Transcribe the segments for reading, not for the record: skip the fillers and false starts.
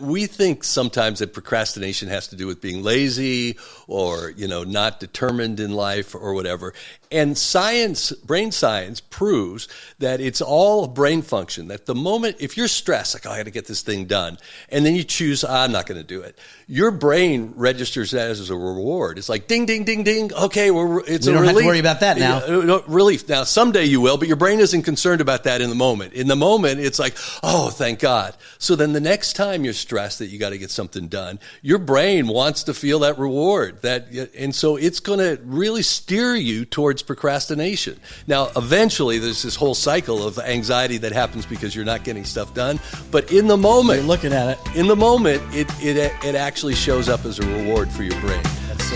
We think sometimes that procrastination has to do with being lazy or, not determined in life or whatever. And brain science proves that it's all brain function, that the moment, if you're stressed, like, I got to get this thing done, and then you choose, I'm not going to do it, your brain registers that as a reward. It's like, ding, ding, ding, ding. Okay, it's a relief. We don't have to worry about that now. Relief. Now, someday you will, but your brain isn't concerned about that in the moment. In the moment, it's like, oh, thank God. So then the next time you're stressed that you got to get something done, your brain wants to feel that reward. And so it's going to really steer you towards procrastination. Now, eventually, there's this whole cycle of anxiety that happens because you're not getting stuff done. But in the moment, you're looking at it. In the moment, it actually shows up as a reward for your brain. That's so.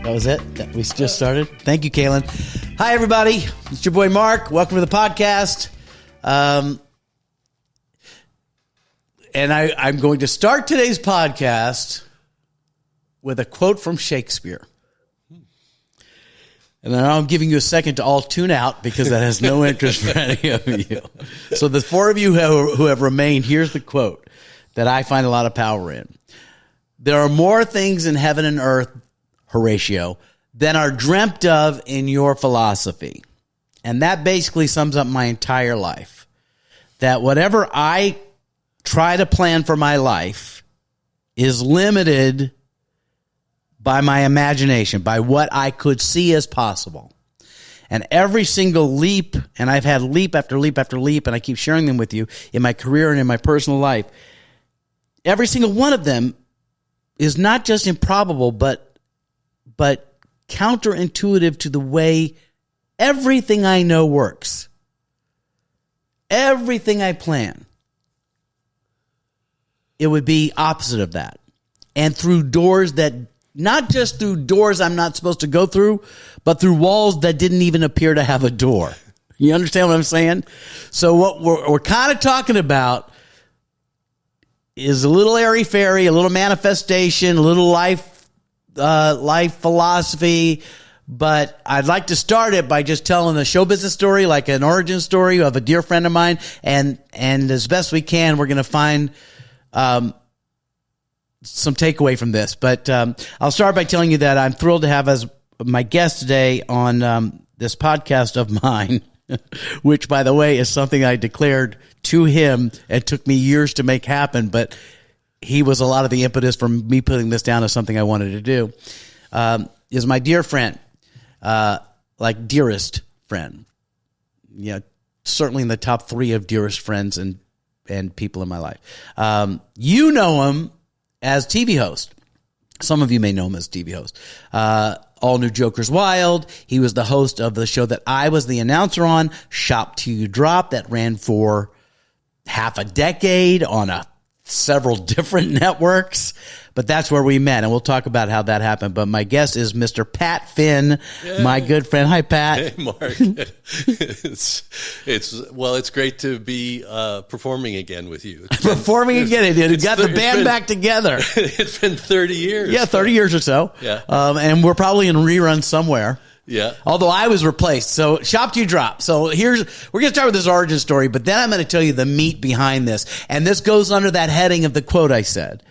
That was it? That we just started? Thank you, Kaylin. Hi, everybody. It's your boy, Mark. Welcome to the podcast. And I'm going to start today's podcast with a quote from Shakespeare. And then I'm giving you a second to all tune out because that has no interest for any of you. So the four of you who have remained, here's the quote that I find a lot of power in. There are more things in heaven and earth, Horatio, than are dreamt of in your philosophy. And that basically sums up my entire life. That whatever I try to plan for my life is limited by my imagination, by what I could see as possible. And every single leap, and I've had leap after leap after leap, and I keep sharing them with you in my career and in my personal life, every single one of them is not just improbable, but counterintuitive to the way everything I know works. Everything I plan, it would be opposite of that. And through doors that, not just through doors I'm not supposed to go through, but through walls that didn't even appear to have a door. You understand what I'm saying? So what we're kind of talking about is a little airy-fairy, a little manifestation, a little life philosophy, but I'd like to start it by just telling a show business story, like an origin story of a dear friend of mine, and as best we can, we're going to find some takeaway from this. But I'll start by telling you that I'm thrilled to have as my guest today on this podcast of mine, which, by the way, is something I declared to him. It took me years to make happen, but he was a lot of the impetus for me putting this down as something I wanted to do, is my dear friend, like dearest friend. Certainly in the top 3 of dearest friends and people in my life. You know him as TV host. Some of you may know him as TV host. All New Jokers Wild. He was the host of the show that I was the announcer on, Shop Till You Drop, that ran for half a decade on several different networks, but that's where we met, and we'll talk about how that happened. But my guest is Mr. Pat Finn, my good friend. Hi, Pat. Hey, Mark. It's great to be performing again with you. Performing again. It got the band back together. It's been 30 years. Yeah, 30 years or so. Yeah. And we're probably in rerun somewhere. Yeah. Although I was replaced. So Shop Till You Drop. So we're going to start with this origin story, but then I'm going to tell you the meat behind this. And this goes under that heading of the quote I said.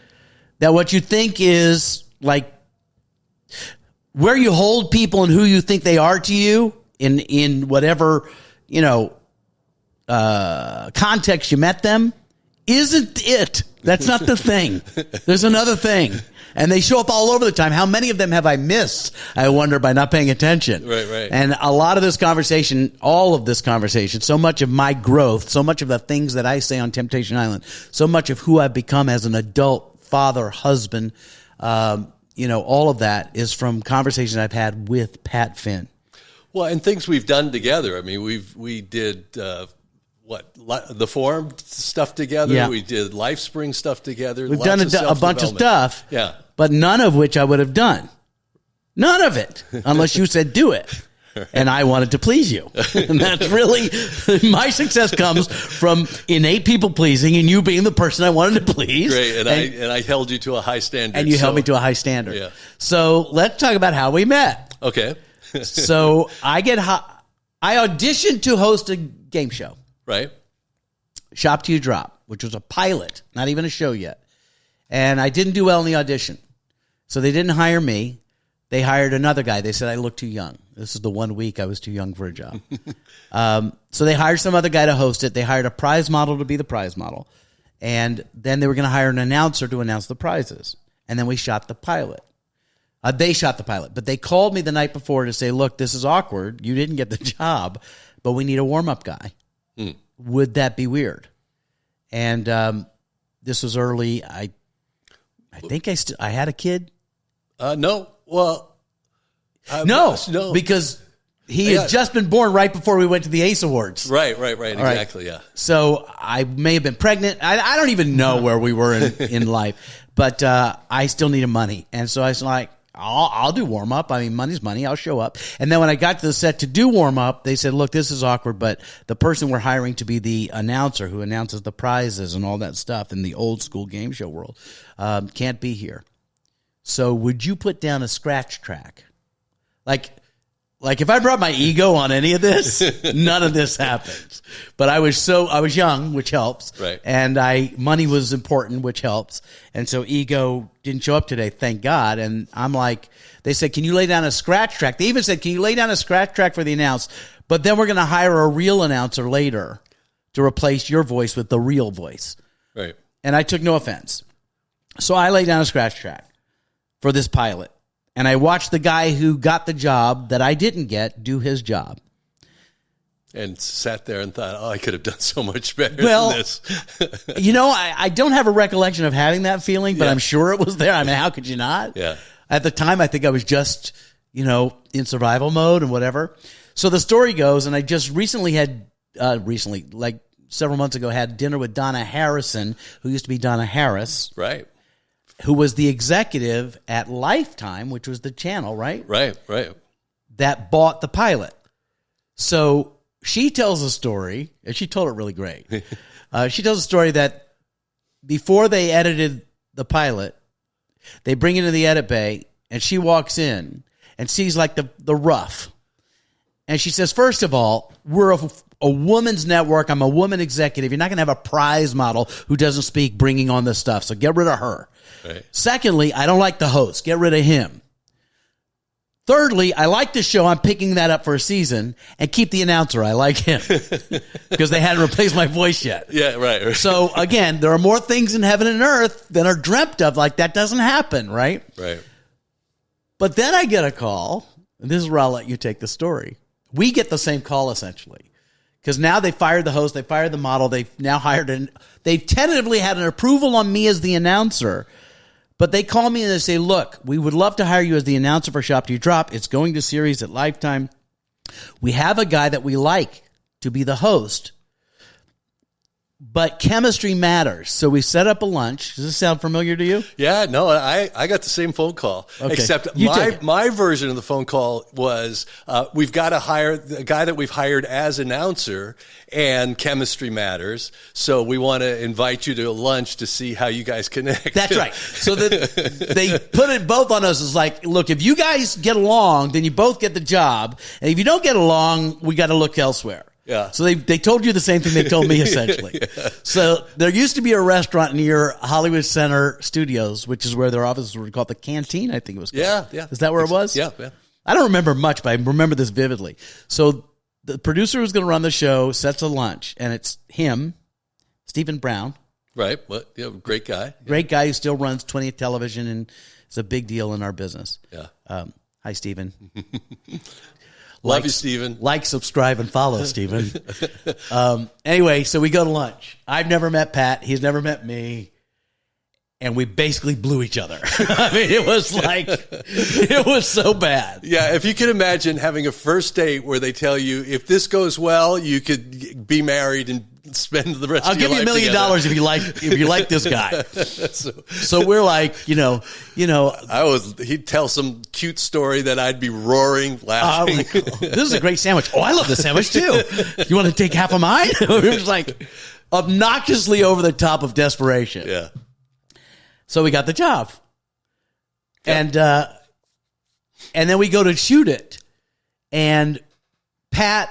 That what you think is like where you hold people and who you think they are to you in whatever, context you met them isn't it. That's not the thing. There's another thing. And they show up all over the time. How many of them have I missed, I wonder, by not paying attention? Right. And a lot of this conversation, all of this conversation, so much of my growth, so much of the things that I say on Temptation Island, so much of who I've become as an adult father, husband, all of that is from conversations I've had with Pat Finn. Well, and things we've done together. I mean, we did the Forum stuff together. Yeah. We did LifeSpring stuff together. We've done a bunch of stuff. Yeah. But none of which I would have done. None of it, unless you said do it. and I wanted to please you. And that's really, my success comes from innate people pleasing and you being the person I wanted to please. Great, and I held you to a high standard. And you held me to a high standard. Yeah. So let's talk about how we met. Okay. So I auditioned to host a game show. Right. Shop Till You Drop, which was a pilot, not even a show yet. And I didn't do well in the audition. So they didn't hire me. They hired another guy. They said I looked too young. This is the 1 week I was too young for a job. So they hired some other guy to host it. They hired a prize model to be the prize model. And then they were going to hire an announcer to announce the prizes. And then we shot the pilot. They shot the pilot. But they called me the night before to say, look, this is awkward. You didn't get the job, but we need a warm-up guy. Would that be weird? And this was early. I think I had a kid. No. Well, no, because he had just been born right before we went to the ACE Awards. Right. Exactly, yeah. So I may have been pregnant. I don't even know where we were in life, but I still needed money. And so I was like, I'll do warm-up. I mean, money's money. I'll show up. And then when I got to the set to do warm-up, they said, look, this is awkward, but the person we're hiring to be the announcer who announces the prizes and all that stuff in the old school game show world can't be here. So would you put down a scratch track? Like if I brought my ego on any of this, none of this happens. But I was young, which helps. Right. And money was important, which helps. And so ego didn't show up today, thank God. And I'm like, they said, can you lay down a scratch track? They even said, can you lay down a scratch track for the announce? But then we're going to hire a real announcer later to replace your voice with the real voice. Right. And I took no offense. So I laid down a scratch track for this pilot. And I watched the guy who got the job that I didn't get do his job. And sat there and thought, I could have done so much better than this. I don't have a recollection of having that feeling, but I'm sure it was there. I mean, how could you not? Yeah. At the time, I think I was just, in survival mode and whatever. So the story goes, and I just recently like several months ago, had dinner with Donna Harrison, who used to be Donna Harris. Right. Who was the executive at Lifetime, which was the channel, right? Right. That bought the pilot. So she tells a story, and she told it really great. She tells a story that before they edited the pilot, they bring it into the edit bay, and she walks in and sees like the rough. And she says, first of all, we're a woman's network. I'm a woman executive. You're not going to have a prize model who doesn't speak bringing on this stuff, so get rid of her. Right. Secondly, I don't like the host. Get rid of him. Thirdly, I like the show. I'm picking that up for a season, and keep the announcer. I like him because they hadn't replaced my voice yet. Yeah, right. So again, there are more things in heaven and earth than are dreamt of. Like that doesn't happen, right? Right. But then I get a call, and this is where I'll let you take the story. We get the same call essentially. Because now they fired the host, they fired the model, they've now they've tentatively had an approval on me as the announcer, but they call me and they say, look, we would love to hire you as the announcer for Shop Till You Drop. It's going to series at Lifetime. We have a guy that we like to be the host, but chemistry matters. So we set up a lunch. Does this sound familiar to you? Yeah, no, I got the same phone call, okay. Except my version of the phone call was we've got to hire the guy that we've hired as announcer, and chemistry matters. So we want to invite you to a lunch to see how you guys connect. That's right. So they put it both on us as like, look, if you guys get along, then you both get the job. And if you don't get along, we got to look elsewhere. Yeah. So they told you the same thing they told me essentially. Yeah. So there used to be a restaurant near Hollywood Center Studios, which is where their offices were called the Canteen, I think it was called. Yeah. Is that where it was? Yeah. I don't remember much, but I remember this vividly. So the producer who's going to run the show sets a lunch, and it's him, Stephen Brown. Right. What? Yeah, great guy. Great guy who still runs 20th Television, and it's a big deal in our business. Yeah. Hi, Stephen. Love you, Stephen. Like, subscribe, and follow, Stephen. Anyway, so we go to lunch. I've never met Pat. He's never met me. And we basically blew each other. I mean, it was so bad. Yeah, if you can imagine having a first date where they tell you, if this goes well, you could be married and spend the rest I'll of your give you $1 million together. if you like this guy. So we're like, he'd tell some cute story that I'd be roaring, laughing. like, this is a great sandwich. Oh, I love this sandwich too. You want to take half of mine? It was like obnoxiously over the top of desperation. Yeah. So we got the job. Yep. And then we go to shoot it. And Pat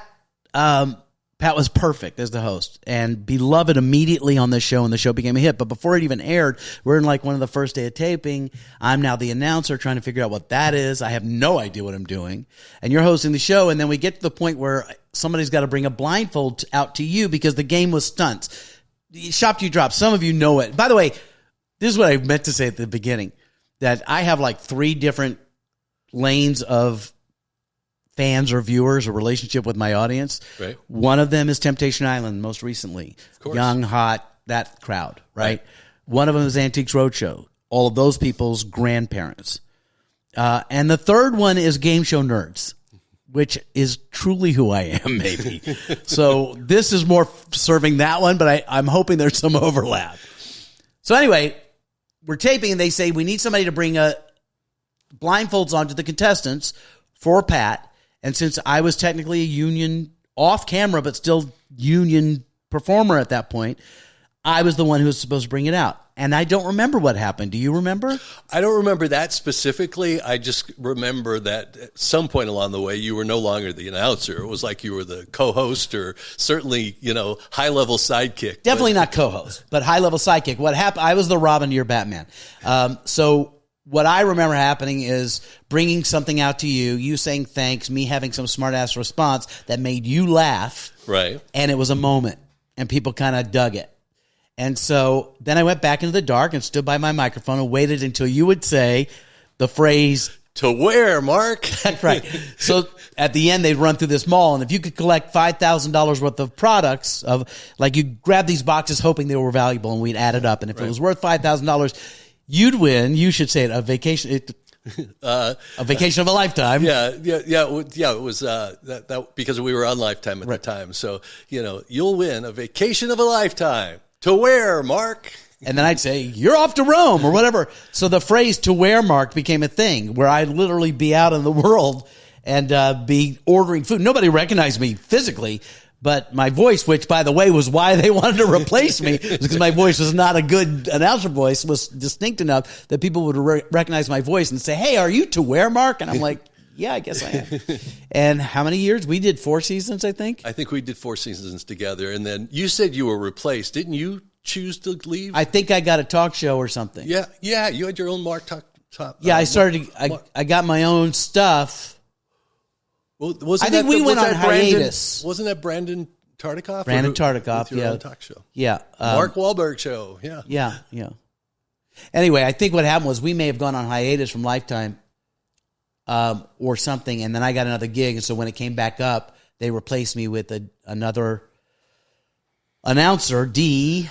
was perfect as the host and beloved immediately on the show, and the show became a hit. But before it even aired, we're in like one of the first day of taping. I'm now the announcer trying to figure out what that is. I have no idea what I'm doing. And you're hosting the show, and then we get to the point where somebody's got to bring a blindfold out to you because the game was stunts. Shop you drop. Some of you know it. By the way, this is what I meant to say at the beginning, that I have like 3 different lanes of fans or viewers or relationship with my audience. Right. One of them is Temptation Island, most recently. Of course. Young, hot, that crowd, right? One of them is Antiques Roadshow. All of those people's grandparents. And the third one is Game Show Nerds, which is truly who I am, maybe. So this is more serving that one, but I'm hoping there's some overlap. So anyway, we're taping, and they say we need somebody to bring blindfolds onto the contestants for Pat. And since I was technically a union, off camera, but still union performer at that point, I was the one who was supposed to bring it out. And I don't remember what happened. Do you remember? I don't remember that specifically. I just remember that at some point along the way, you were no longer the announcer. It was like you were the co-host or certainly, high-level sidekick. Definitely not co-host, but high-level sidekick. What happened? I was the Robin to your Batman. So what I remember happening is bringing something out to you, you saying thanks, me having some smart-ass response that made you laugh. Right. And it was a moment, and people kind of dug it. And so then I went back into the dark and stood by my microphone and waited until you would say the phrase, "To where, Mark?" That's right. So at the end, they'd run through this mall, and if you could collect $5,000 worth of products, you grab these boxes hoping they were valuable, and we'd add it up. And if it was worth $5,000, you'd win. You should say it, a vacation of a lifetime. Yeah. It was that because we were on Lifetime at the time. So you'll win a vacation of a lifetime. To where, Mark? And then I'd say, you're off to Rome or whatever. So the phrase "to where, Mark" became a thing where I'd literally be out in the world and be ordering food. Nobody recognized me physically, but my voice, which, by the way, was why they wanted to replace me, because my voice was not a good announcer voice, was distinct enough that people would recognize my voice and say, "Hey, are you to where, Mark?" And I'm like, yeah, I guess I am. And how many years? We did 4 seasons, I think. I think we did 4 seasons together. And then you said you were replaced. Didn't you choose to leave? I think I got a talk show or something. Yeah. You had your own Mark Talk. Yeah, I got my own stuff. Well, I think we went on hiatus. Wasn't that Brandon Tartikoff? Brandon Tartikoff, your own talk show. Yeah. Mark Wahlberg show. Yeah. Yeah. Anyway, I think what happened was we may have gone on hiatus from Lifetime or something, and then I got another gig, and so when it came back up, they replaced me with another announcer, D.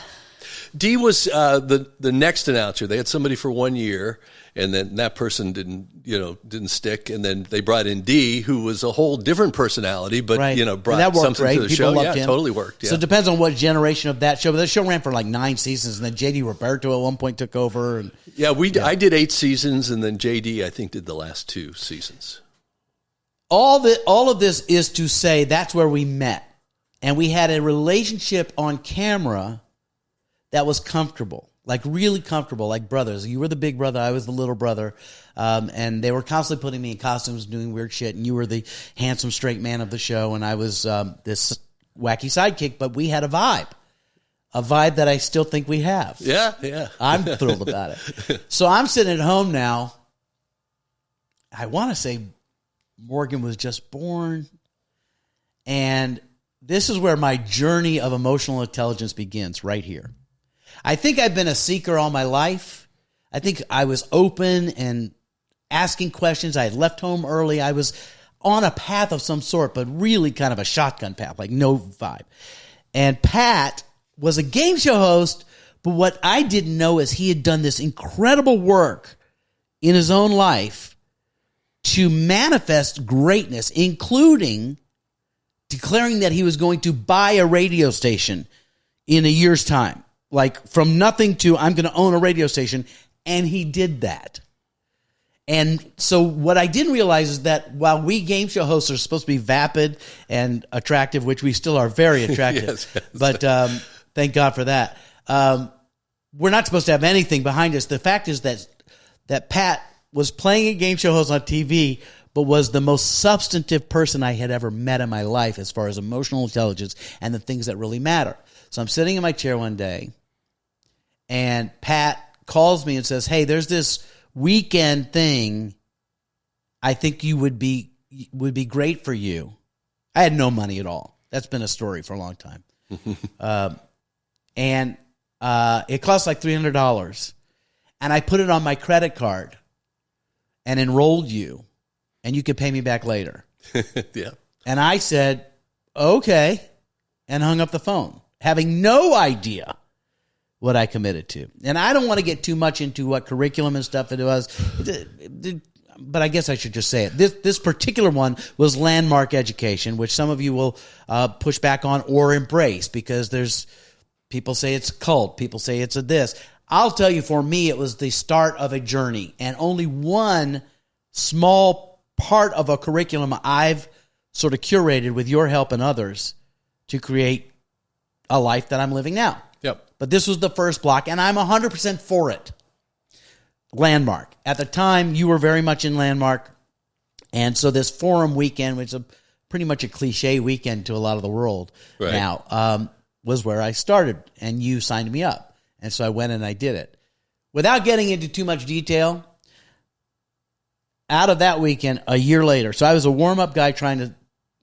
D was the next announcer. They had somebody for 1 year, and then that person didn't stick, and then they brought in D, who was a whole different personality, but brought something to the show. Yeah, it totally worked. Yeah. So it depends on what generation of that show. But that show ran for like 9 seasons, and then J.D. Roberto at one point took over. And I did 8 seasons, and then J.D. I think did the last 2 seasons. All of this is to say that's where we met, and we had a relationship on camera that was comfortable, like really comfortable, like brothers. You were the big brother, I was the little brother, and they were constantly putting me in costumes, doing weird shit, and you were the handsome straight man of the show, and I was this wacky sidekick, but we had a vibe that I still think we have. Yeah. I'm thrilled about it. So I'm sitting at home now. I want to say Morgan was just born, and this is where my journey of emotional intelligence begins, right here. I think I've been a seeker all my life. I think I was open and asking questions. I had left home early. I was on a path of some sort, but really kind of a shotgun path, like no vibe. And Pat was a game show host, but what I didn't know is he had done this incredible work in his own life to manifest greatness, including declaring that he was going to buy a radio station in a year's time. Like from nothing to I'm going to own a radio station. And he did that. And so what I didn't realize is that while we game show hosts are supposed to be vapid and attractive, which we still are very attractive, yes. but thank God for that, we're not supposed to have anything behind us. The fact is that Pat was playing a game show host on TV, but was the most substantive person I had ever met in my life as far as emotional intelligence and the things that really matter. So I'm sitting in my chair one day, and Pat calls me and says, hey, there's this weekend thing I think would be great for you. I had no money at all. That's been a story for a long time. And it cost like $300. And I put it on my credit card and enrolled you, and you could pay me back later. Yeah. And I said, okay, and hung up the phone, having no idea what I committed to. And I don't want to get too much into what curriculum and stuff it was, but I guess I should just say it. This particular one was landmark education, which some of you will push back on or embrace, because there's people say it's a cult, people say it's a this. I'll tell you, for me, it was the start of a journey, and only one small part of a curriculum I've sort of curated with your help and others to create a life that I'm living now. Yep. But this was the first block, and I'm 100% for it. Landmark. At the time, you were very much in Landmark, and so this forum weekend, which is pretty much a cliche weekend to a lot of the world now, was where I started, and you signed me up. And so I went and I did it. Without getting into too much detail, out of that weekend, a year later, so I was a warm-up guy trying to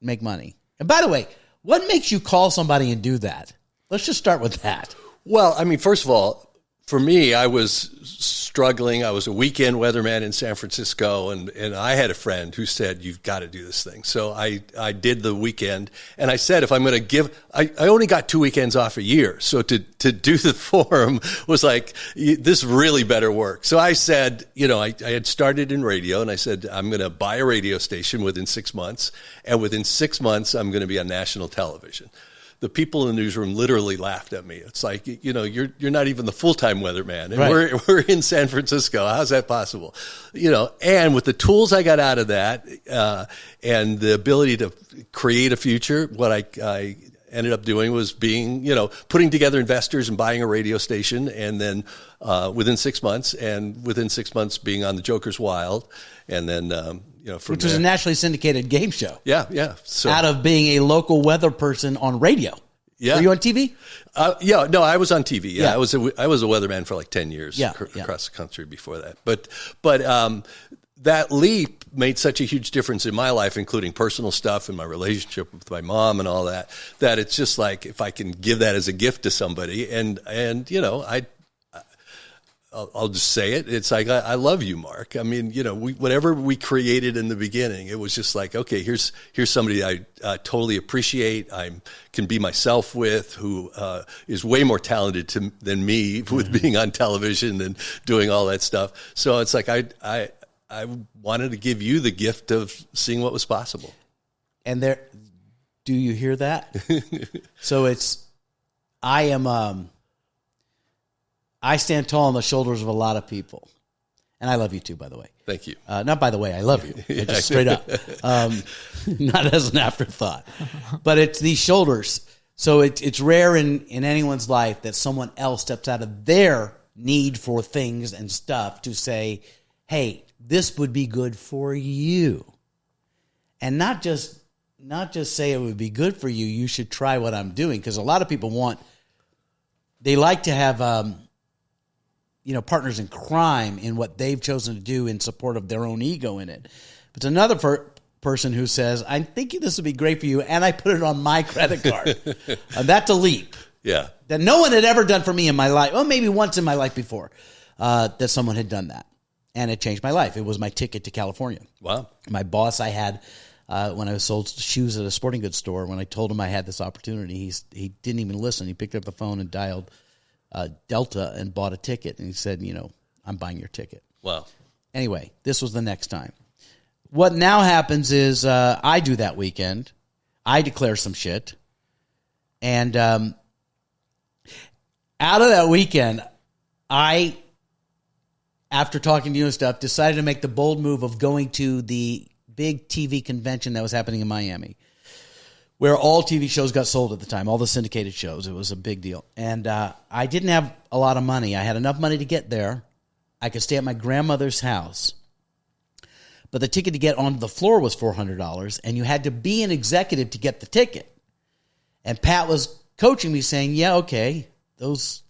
make money. And by the way, what makes you call somebody and do that? Let's just start with that. Well, I mean, first of all, for me, I was struggling. I was a weekend weatherman in San Francisco, and I had a friend who said, you've got to do this thing. So I did the weekend, and I said, if I'm going to give, I only got 2 weekends off a year. So to do the forum was like, this really better work. So I said, I had started in radio, and I said, I'm going to buy a radio station within 6 months, and within 6 months, I'm going to be on national television. The people in the newsroom literally laughed at me. It's like, you're not even the full-time weatherman, and right. we're in San Francisco. How's that possible? And with the tools I got out of that, and the ability to create a future, what I ended up doing was putting together investors and buying a radio station, and then within 6 months, being on the Joker's Wild, and then which was a nationally syndicated game show. Yeah. So out of being a local weather person on radio. Yeah. Were you on TV? No, I was on TV. Yeah. I was a weatherman for like 10 years across the country before that. But that leap made such a huge difference in my life, including personal stuff and my relationship with my mom and all that, that it's just like, if I can give that as a gift to somebody, and I'll just say it. It's like, I love you, Mark. I mean, whatever we created in the beginning, it was just like, okay, here's somebody I totally appreciate. I can be myself with, who is way more talented than me with being on television and doing all that stuff. So it's like, I wanted to give you the gift of seeing what was possible. And do you hear that? So I stand tall on the shoulders of a lot of people. And I love you too, by the way. Thank you. Not by the way, I love you. Just straight up. Not as an afterthought. But it's these shoulders. So it's rare in anyone's life that someone else steps out of their need for things and stuff to say, hey, this would be good for you. And not just say it would be good for you, you should try what I'm doing. Because a lot of people they like to have partners in crime in what they've chosen to do in support of their own ego in it. But it's another person who says, I'm thinking this would be great for you, and I put it on my credit card. That's a leap. Yeah. That no one had ever done for me in my life. Well, maybe once in my life before, that someone had done that. And it changed my life. It was my ticket to California. Wow. My boss I had when I sold shoes at a sporting goods store, when I told him I had this opportunity, he didn't even listen. He picked up the phone and dialed Delta and bought a ticket. And he said, I'm buying your ticket. Wow. Anyway, this was the next time. What now happens is I do that weekend. I declare some shit. And out of that weekend, after talking to you and stuff, decided to make the bold move of going to the big TV convention that was happening in Miami, where all TV shows got sold at the time, all the syndicated shows. It was a big deal. And I didn't have a lot of money. I had enough money to get there. I could stay at my grandmother's house. But the ticket to get onto the floor was $400, and you had to be an executive to get the ticket. And Pat was coaching me saying, yeah, okay, those,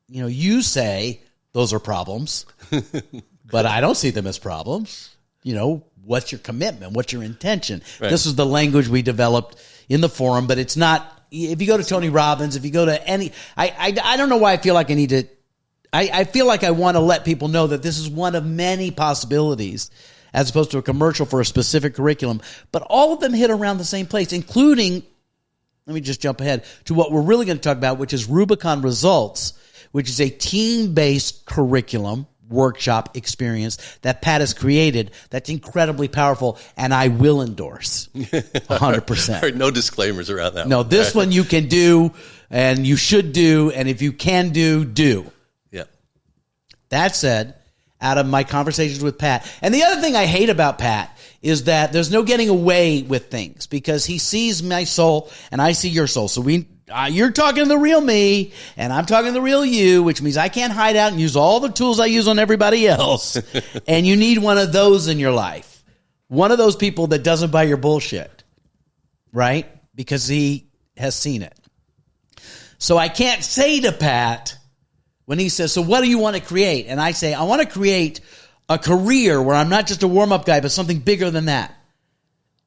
you say those are problems, but I don't see them as problems. What's your commitment? What's your intention? Right. This is the language we developed in the forum, but it's not, if you go to Tony Robbins, if you go to any, I don't know why I feel like I need to, I feel like I want to let people know that this is one of many possibilities as opposed to a commercial for a specific curriculum, but all of them hit around the same place, including, let me just jump ahead to what we're really going to talk about, which is Rubicon Results, which is a team-based curriculum workshop experience that Pat has created that's incredibly powerful, and I will endorse 100%. No disclaimers around that. No, this one you can do, and you should do, and if you can do. Yeah. That said, out of my conversations with Pat, and the other thing I hate about Pat is that there's no getting away with things because he sees my soul and I see your soul. So you're talking the real me and I'm talking the real you, which means I can't hide out and use all the tools I use on everybody else. And you need one of those in your life. One of those people that doesn't buy your bullshit, right? Because he has seen it. So I can't say to Pat when he says, so what do you want to create? And I say, I want to create a career where I'm not just a warm-up guy, but something bigger than that.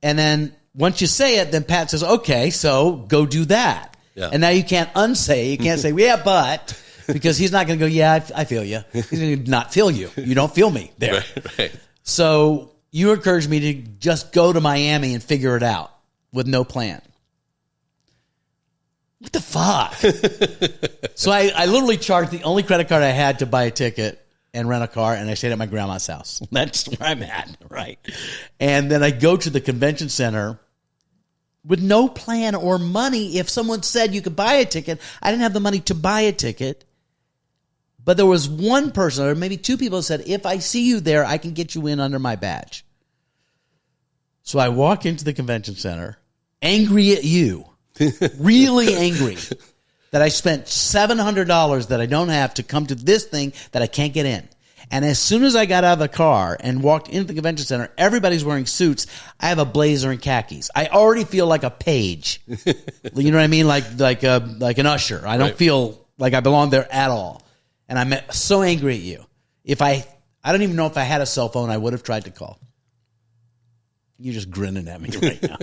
And then once you say it, then Pat says, okay, so go do that. Yeah. And now you can't unsay. You can't say, well, yeah, but, because he's not going to go, yeah, I feel you. He's going to not feel you. You don't feel me there. Right. So you encouraged me to just go to Miami and figure it out with no plan. What the fuck? So I literally charged the only credit card I had to buy a ticket and rent a car, and I stayed at my grandma's house. That's where I'm at, right? And then I go to the convention center with no plan or money. If someone said you could buy a ticket, I didn't have the money to buy a ticket. But there was one person, or maybe two people, who said, if I see you there, I can get you in under my badge. So I walk into the convention center, angry at you, really angry that I spent $700 that I don't have to come to this thing that I can't get in. And as soon as I got out of the car and walked into the convention center, everybody's wearing suits. I have a blazer and khakis. I already feel like a page. You know what I mean? Like an usher. I don't feel like I belong there at all. And I'm so angry at you. I don't even know if I had a cell phone, I would have tried to call. You're just grinning at me right now.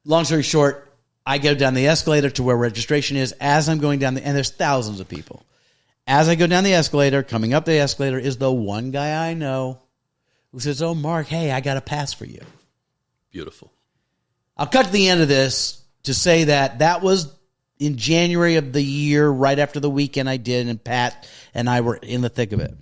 Long story short, I go down the escalator to where registration is. As I'm going down and there's thousands of people. As I go down the escalator, coming up the escalator is the one guy I know who says, oh, Mark, hey, I got a pass for you. Beautiful. I'll cut to the end of this to say that was in January of the year, right after the weekend I did, and Pat and I were in the thick of it.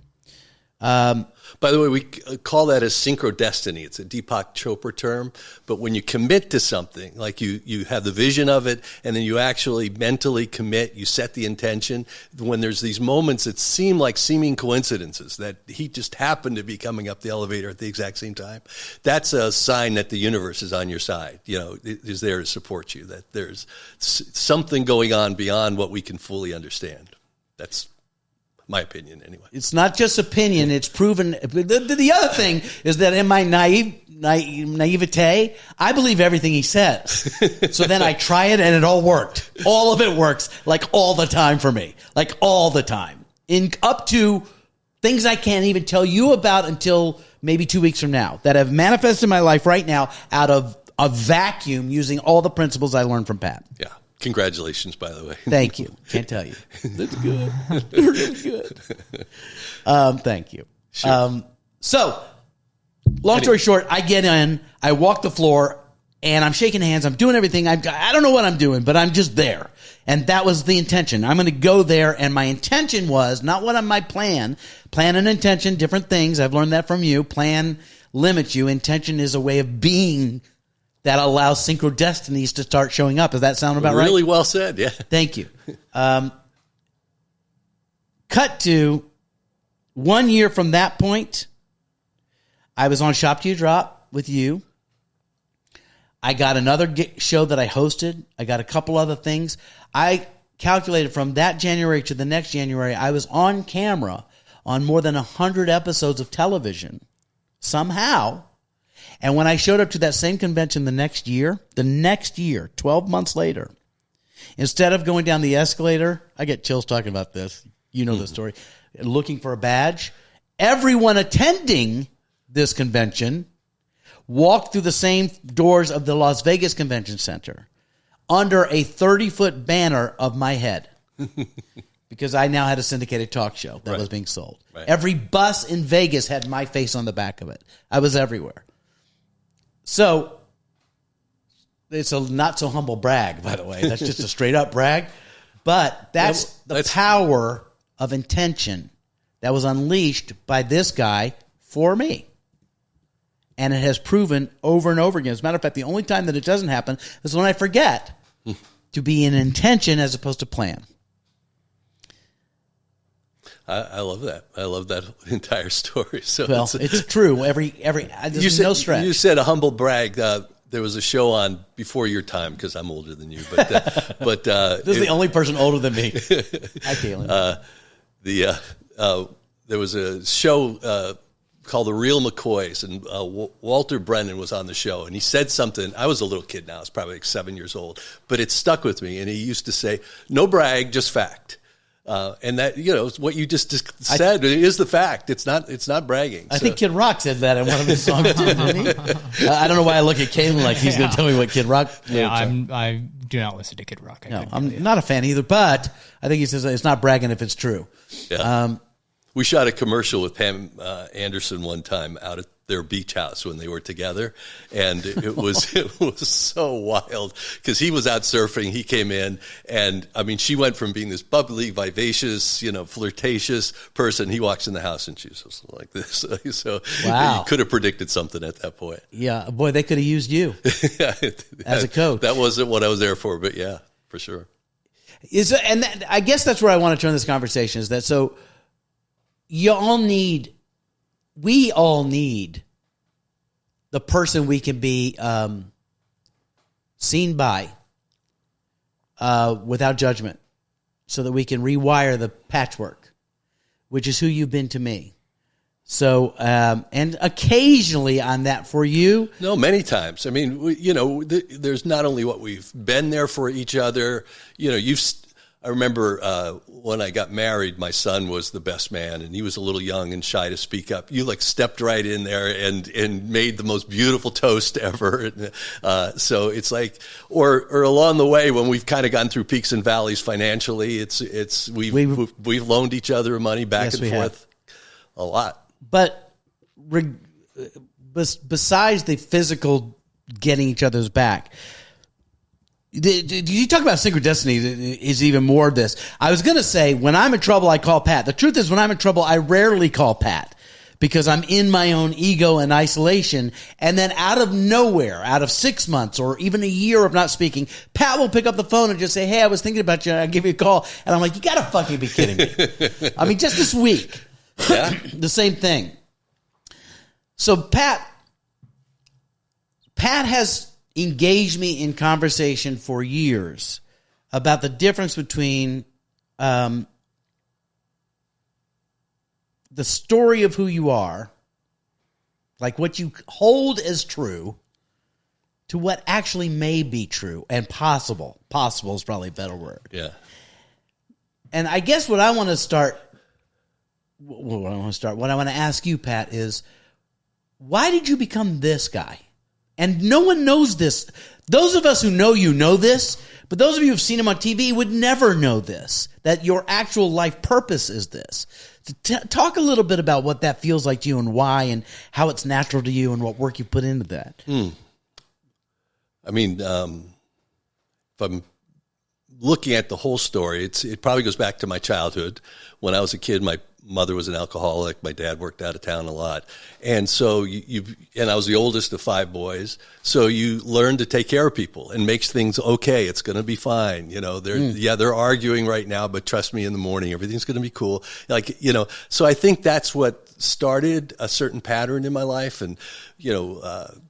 By the way, we call that a synchrodestiny. It's a Deepak Chopra term. But when you commit to something, like you have the vision of it, and then you actually mentally commit, you set the intention, when there's these moments that seem like seeming coincidences, that he just happened to be coming up the elevator at the exact same time, that's a sign that the universe is on your side, is there to support you, that there's something going on beyond what we can fully understand. That's my opinion, anyway. It's not just opinion; it's proven. The other thing is that in my naivete, I believe everything he says. So then I try it, and it all worked. All of it works, like all the time for me, like all the time. Up to things I can't even tell you about until maybe 2 weeks from now that have manifested in my life right now out of a vacuum, using all the principles I learned from Pat. Yeah. Congratulations, by the way. Thank you. Can't tell you. That's good. They're really good. Thank you. Sure. So, long story short, I get in, I walk the floor, and I'm shaking hands. I'm doing everything. I don't know what I'm doing, but I'm just there. And that was the intention. I'm going to go there, and my intention was not what on my plan. Plan and intention, different things. I've learned that from you. Plan limits you. Intention is a way of being that allows synchrodestinies to start showing up. Does that sound about right? Really well said, yeah. Thank you. Cut to 1 year from that point, I was on Shop to Drop with you. I got another show that I hosted. I got a couple other things. I calculated from that January to the next January, I was on camera on more than 100 episodes of television somehow. And when I showed up to that same convention the next year, 12 months later, instead of going down the escalator, I get chills talking about this. You know the story. Looking for a badge. Everyone attending this convention walked through the same doors of the Las Vegas Convention Center under a 30-foot banner of my head because I now had a syndicated talk show that was being sold. Right. Every bus in Vegas had my face on the back of it. I was everywhere. So it's a not so humble brag, by the way. That's just a straight up brag. But that's the power of intention that was unleashed by this guy for me. And it has proven over and over again. As a matter of fact, the only time that it doesn't happen is when I forget to be in intention as opposed to plan. I love that. I love that entire story. So well, it's true. There's no stretch. You said a humble brag. There was a show on before your time because I'm older than you. But this is the only person older than me. Hi, Caitlin. There was a show called The Real McCoys, and Walter Brennan was on the show, and he said something. I was a little kid now. I was probably like 7 years old, but it stuck with me. And he used to say, "No brag, just fact." And that, what you just said is the fact. It's not bragging. I think Kid Rock said that in one of his songs too, didn't he? I don't know why I look at Caitlin like he's going to tell me what Kid Rock. Yeah, I do not listen to Kid Rock. I'm not a fan either, but I think he says it's not bragging if it's true. Yeah. We shot a commercial with Pam Anderson one time out at their beach house when they were together, and it was so wild because he was out surfing. He came in, and I mean, she went from being this bubbly, vivacious, flirtatious person. He walks in the house, and she's just like this. So wow. You could have predicted something at that point. Yeah, boy, they could have used you as a coach. That wasn't what I was there for, but yeah, for sure. I guess that's where I want to turn this conversation. Is that so? We all need the person we can be seen by without judgment so that we can rewire the patchwork, which is who you've been to me. So, and occasionally on that for you. No, many times. I mean, there's not only what we've been there for each other, I remember when I got married, my son was the best man, and he was a little young and shy to speak up. You stepped right in there and made the most beautiful toast ever. So it's or along the way when we've kind of gone through peaks and valleys financially, we've loaned each other money back and forth a lot. But besides the physical getting each other's back. You talk about synchrodestiny is even more of this. I was going to say, when I'm in trouble, I call Pat. The truth is, when I'm in trouble, I rarely call Pat because I'm in my own ego and isolation. And then out of nowhere, out of 6 months or even a year of not speaking, Pat will pick up the phone and just say, "Hey, I was thinking about you. I'll give you a call." And I'm like, "You got to fucking be kidding me." I mean, just this week, the same thing. So Pat has engaged me in conversation for years about the difference between the story of who you are, like what you hold as true, to what actually may be true and possible. Possible is probably a better word. Yeah. And I guess what I want to ask you, Pat, is why did you become this guy? And no one knows this. Those of us who know you know this, but those of you who've seen him on TV would never know this, that your actual life purpose is this. Talk a little bit about what that feels like to you and why and how it's natural to you and what work you put into that. I mean, if I'm looking at the whole story, it probably goes back to my childhood. When I was a kid, mother was an alcoholic. My dad worked out of town a lot. And so and I was the oldest of 5 boys. So you learn to take care of people and makes things okay. It's going to be fine. They're arguing right now, but trust me, in the morning, everything's going to be cool. So I think that's what started a certain pattern in my life, and,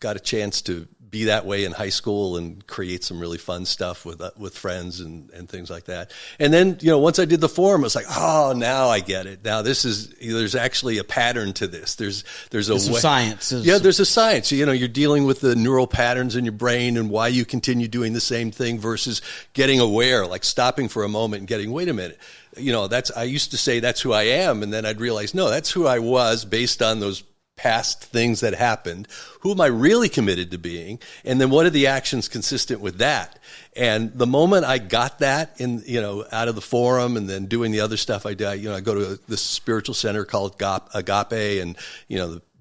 got a chance to be that way in high school and create some really fun stuff with friends and things like that. And then, once I did the forum, I was like, oh, now I get it. Now there's actually a pattern to this. There's a way. Science. There's a science. You're dealing with the neural patterns in your brain and why you continue doing the same thing versus getting aware, like stopping for a moment and getting, wait a minute. I used to say that's who I am. And then I'd realize, no, that's who I was based on those past things that happened. Who am I really committed to being? And then what are the actions consistent with that? And the moment I got that out of the forum and then doing the other stuff I did, I go to this spiritual center called Agape, and,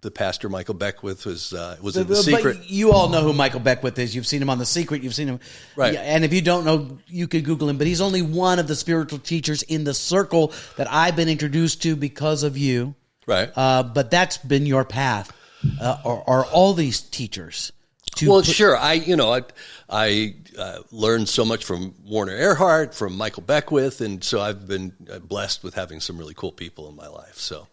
the pastor Michael Beckwith was in The Secret. But you all know who Michael Beckwith is. You've seen him on The Secret. You've seen him. Right. And if you don't know, you could Google him. But he's only one of the spiritual teachers in the circle that I've been introduced to because of you. Right. But that's been your path. Are all these teachers? Sure. I learned so much from Warner Earhart, from Michael Beckwith, and so I've been blessed with having some really cool people in my life. So,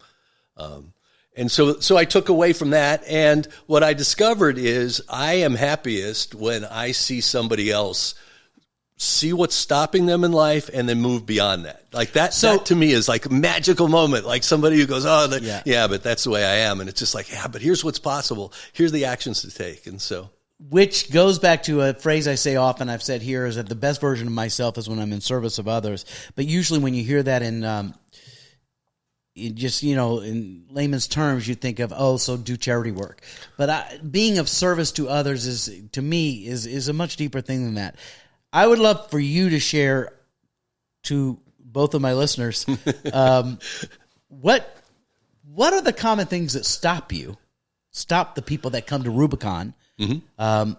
so I took away from that, and what I discovered is I am happiest when I see somebody else see what's stopping them in life and then move beyond that. Like that to me is like a magical moment. Like somebody who goes, but that's the way I am. And it's just like, but here's what's possible. Here's the actions to take. And so. Which goes back to a phrase I say often, I've said here, is that the best version of myself is when I'm in service of others. But usually when you hear that in layman's terms, you think of, so do charity work. But being of service to others is a much deeper thing than that. I would love for you to share to both of my listeners, what are the common things that stop the people that come to Rubicon, mm-hmm.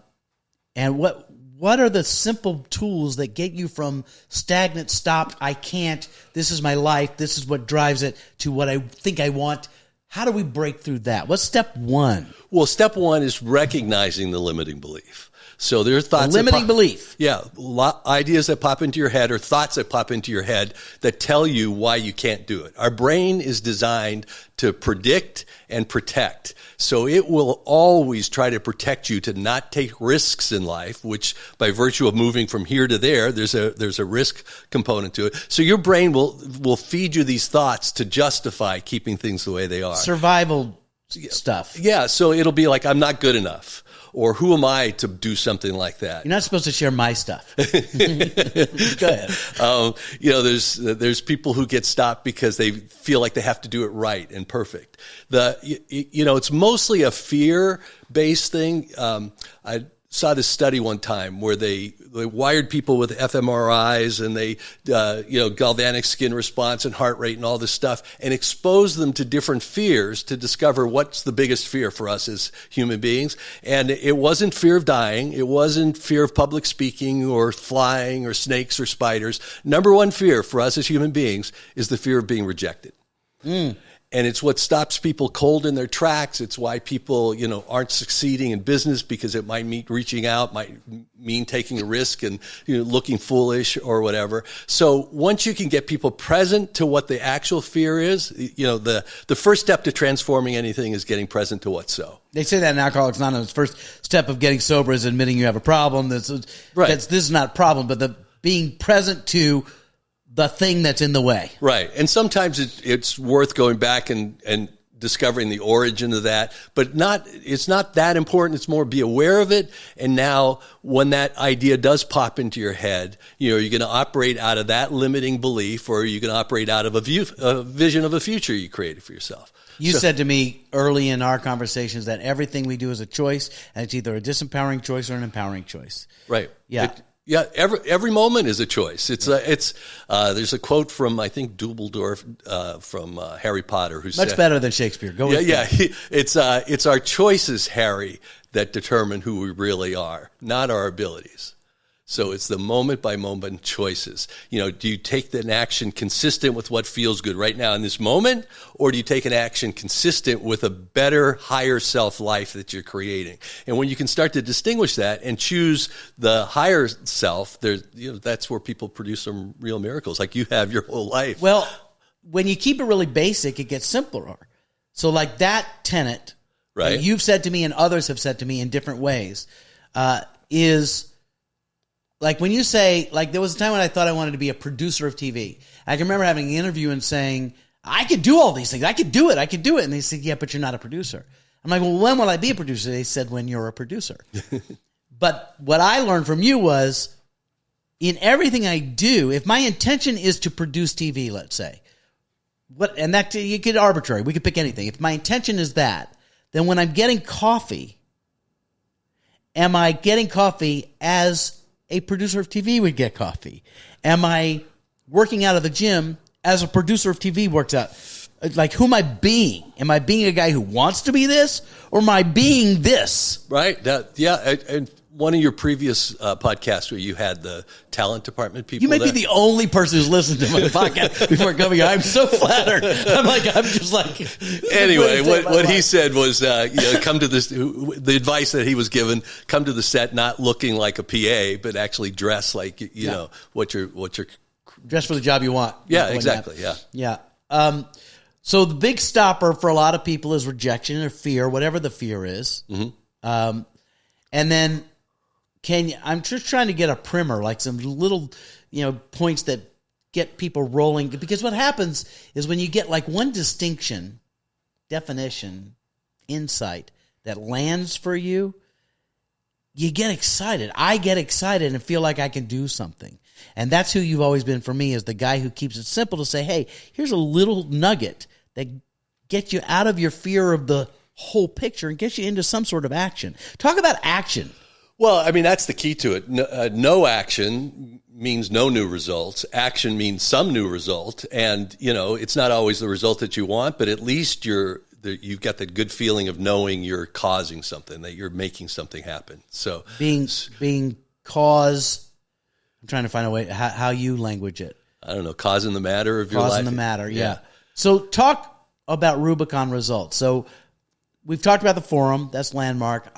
And what are the simple tools that get you from stagnant, stopped, I can't, this is my life, this is what drives it, to what I think I want? How do we break through that? What's step one? Well, step one is recognizing the limiting belief. So there are thoughts. Limiting belief. Yeah. Ideas that pop into your head or thoughts that pop into your head that tell you why you can't do it. Our brain is designed to predict and protect. So it will always try to protect you to not take risks in life, which by virtue of moving from here to there, there's a risk component to it. So your brain will feed you these thoughts to justify keeping things the way they are. Survival stuff. Yeah. So it'll be like, I'm not good enough. Or who am I to do something like that? You're not supposed to share my stuff. Go ahead. There's people who get stopped because they feel like they have to do it right and perfect. It's mostly a fear-based thing. I saw this study one time where they wired people with fMRIs and they, galvanic skin response and heart rate and all this stuff, and exposed them to different fears to discover what's the biggest fear for us as human beings. And it wasn't fear of dying. It wasn't fear of public speaking or flying or snakes or spiders. Number one fear for us as human beings is the fear of being rejected. And it's what stops people cold in their tracks. It's why people, aren't succeeding in business, because it might mean reaching out, might mean taking a risk and looking foolish or whatever. So once you can get people present to what the actual fear is, the first step to transforming anything is getting present to what's so. They say that in Alcoholics Anonymous. First step of getting sober is admitting you have a problem. This is not a problem, but being present to the thing that's in the way. Right. And sometimes it's worth going back and discovering the origin of that, but it's not that important. It's more be aware of it. And now when that idea does pop into your head, you're going to operate out of that limiting belief, or you're going to operate out of a vision of a future you created for yourself. You said to me early in our conversations that everything we do is a choice, and it's either a disempowering choice or an empowering choice. Right. Yeah. Every moment is a choice. There's a quote from, I think, Dumbledore from Harry Potter, who said, much better than Shakespeare. Go with that. It's our choices, Harry, that determine who we really are, not our abilities. So it's the moment by moment choices. Do you take an action consistent with what feels good right now in this moment, or do you take an action consistent with a better, higher self life that you're creating? And when you can start to distinguish that and choose the higher self, that's where people produce some real miracles, like you have your whole life. Well, when you keep it really basic, it gets simpler. So like that tenet, right, that you've said to me and others have said to me in different ways, is like when you say, like there was a time when I thought I wanted to be a producer of TV. I can remember having an interview and saying, I could do all these things. I could do it. And they said, yeah, but you're not a producer. I'm like, well, when will I be a producer? They said, when you're a producer. But what I learned from you was, in everything I do, if my intention is to produce TV, let's say, and that you could arbitrary, we could pick anything. If my intention is that, then when I'm getting coffee, am I getting coffee as a producer of TV would get coffee? Am I working out of the gym as a producer of TV works out? Like, who am I being? Am I being a guy who wants to be this, or am I being this? Right. And one of your previous podcasts where you had the talent department people. You may be the only person who's listened to my podcast before coming here. I'm so flattered. I'm just like. Anyway, what he said was, come to this. The advice that he was given: come to the set not looking like a PA, but actually dress like you know what you're. Dress for the job you want. Yeah, exactly. Yeah. So the big stopper for a lot of people is rejection or fear, whatever the fear is. Mm-hmm. And then. I'm just trying to get a primer, like some little, points that get people rolling. Because what happens is when you get like one distinction, definition, insight that lands for you, you get excited. I get excited and feel like I can do something. And that's who you've always been for me, is the guy who keeps it simple to say, hey, here's a little nugget that gets you out of your fear of the whole picture and gets you into some sort of action. Talk about action. Well, I mean, that's the key to it. No action means no new results. Action means some new result. And, it's not always the result that you want, but at least you've got that good feeling of knowing you're causing something, that you're making something happen. So being cause, I'm trying to find a way how you language it. I don't know, causing the matter of your life. Causing the matter, yeah. So talk about Rubicon Results. So we've talked about the forum. That's Landmark.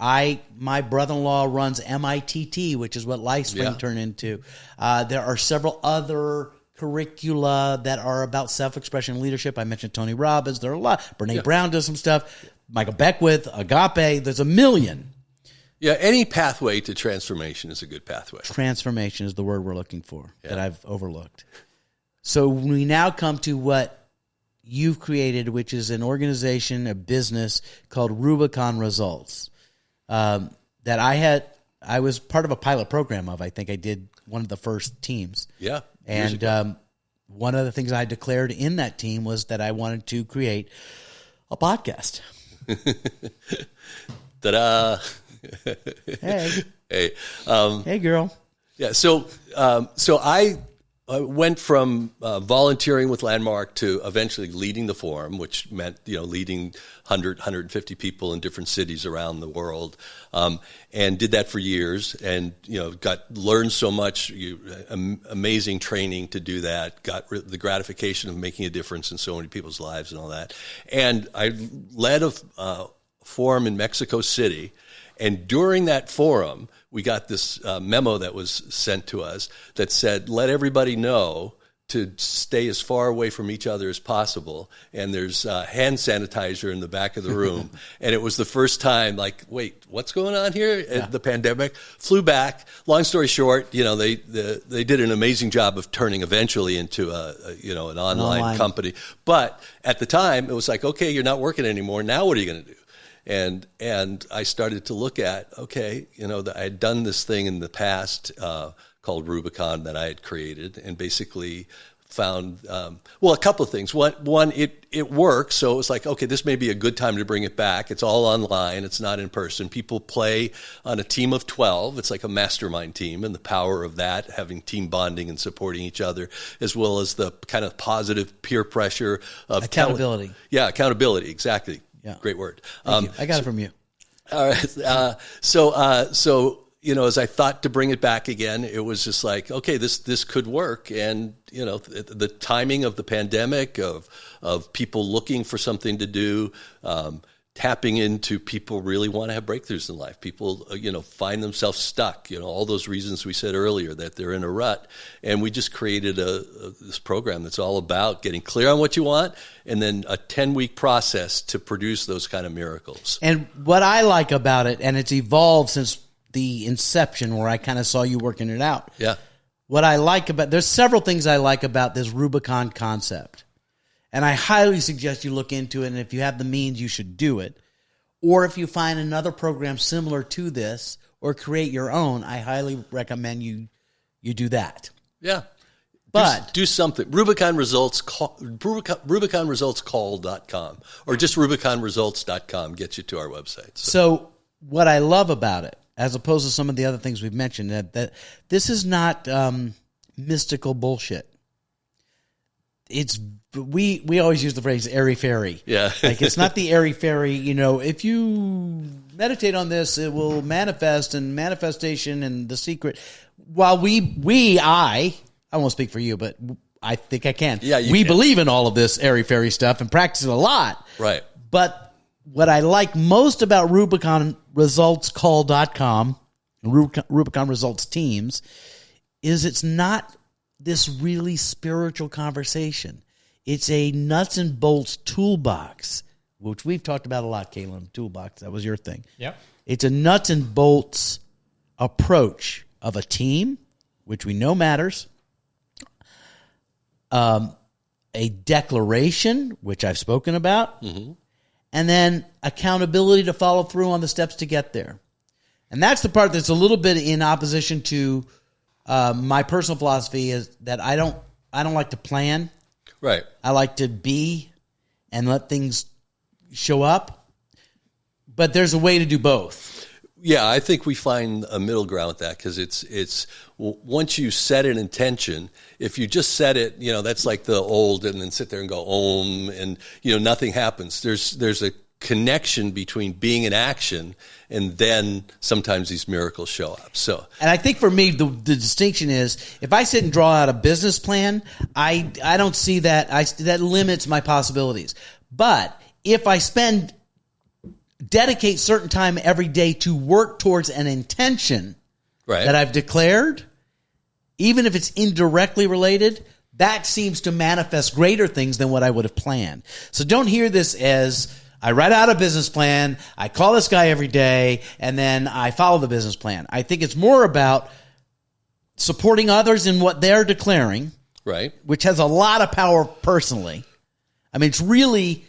My brother-in-law runs MITT, which is what LifeSpring turned into. There are several other curricula that are about self-expression and leadership. I mentioned Tony Robbins. There are a lot. Brene Brown does some stuff. Michael Beckwith, Agape. There's a million. Yeah, any pathway to transformation is a good pathway. Transformation is the word we're looking for that I've overlooked. So we now come to what you've created, which is an organization, a business called Rubicon Results, that I was part of a pilot program of. I think I did one of the first teams. Yeah. And one of the things I declared in that team was that I wanted to create a podcast. Ta-da. Hey. Hey. Hey, girl. Yeah. So I went from volunteering with Landmark to eventually leading the forum, which meant, leading 100, 150 people in different cities around the world, and did that for years and, learned so much, amazing training to do that, got the gratification of making a difference in so many people's lives and all that. And I led a forum in Mexico City. And during that forum, we got this memo that was sent to us that said, let everybody know to stay as far away from each other as possible. And there's hand sanitizer in the back of the room. And it was the first time, like, wait, what's going on here? Yeah. The pandemic flew back. Long story short, they did an amazing job of turning eventually into an online company. But at the time, it was like, okay, you're not working anymore. Now what are you going to do? And I started to look at, I had done this thing in the past called Rubicon that I had created, and basically found, a couple of things. One, it works, so it was like, okay, this may be a good time to bring it back. It's all online. It's not in person. People play on a team of 12. It's like a mastermind team, and the power of that, having team bonding and supporting each other, as well as the kind of positive peer pressure of accountability. Accountability, exactly. Yeah. Great word. Thank you. I got it from you. All right. So as I thought to bring it back again, it was just like, okay, this could work. And, the timing of the pandemic, of people looking for something to do, tapping into people really want to have breakthroughs in life. People, find themselves stuck, all those reasons we said earlier that they're in a rut. And we just created this program that's all about getting clear on what you want and then a 10-week process to produce those kind of miracles. And what I like about it, and it's evolved since the inception where I kind of saw you working it out. Yeah. What I like there's several things I like about this Rubicon concept. And I highly suggest you look into it, and if you have the means, you should do it. Or if you find another program similar to this or create your own, I highly recommend you do that. Yeah. But do something. RubiconResultsCall.com or just RubiconResults.com gets you to our website. So what I love about it, as opposed to some of the other things we've mentioned, that this is not mystical bullshit. We always use the phrase airy-fairy. Yeah. Like, it's not the airy-fairy, if you meditate on this, it will manifest, and manifestation and the secret. While I won't speak for you, but I think I can. Yeah, we can. believe in all of this airy-fairy stuff and practice it a lot. Right. But what I like most about RubiconResultsCall.com, Rubicon Results Teams, is it's not this really spiritual conversation. It's a nuts and bolts toolbox, which we've talked about a lot, Caleb. Toolbox, that was your thing. Yep. It's a nuts and bolts approach of a team, which we know matters, a declaration, which I've spoken about, and then accountability to follow through on the steps to get there. And that's the part that's a little bit in opposition to my personal philosophy, is that I don't like to plan. Right. I like to be and let things show up. But there's a way to do both. Yeah, I think we find a middle ground with that, because it's once you set an intention, if you just set it, that's like the old, and then sit there and go om, and nothing happens. There's a connection between being in action, and then sometimes these miracles show up. So, and I think for me, the distinction is, if I sit and draw out a business plan, I don't see that. That limits my possibilities. But if I dedicate certain time every day to work towards an intention that I've declared, even if it's indirectly related, that seems to manifest greater things than what I would have planned. So don't hear this as, I write out a business plan, I call this guy every day, and then I follow the business plan. I think it's more about supporting others in what they're declaring, right, which has a lot of power personally. I mean, it's really,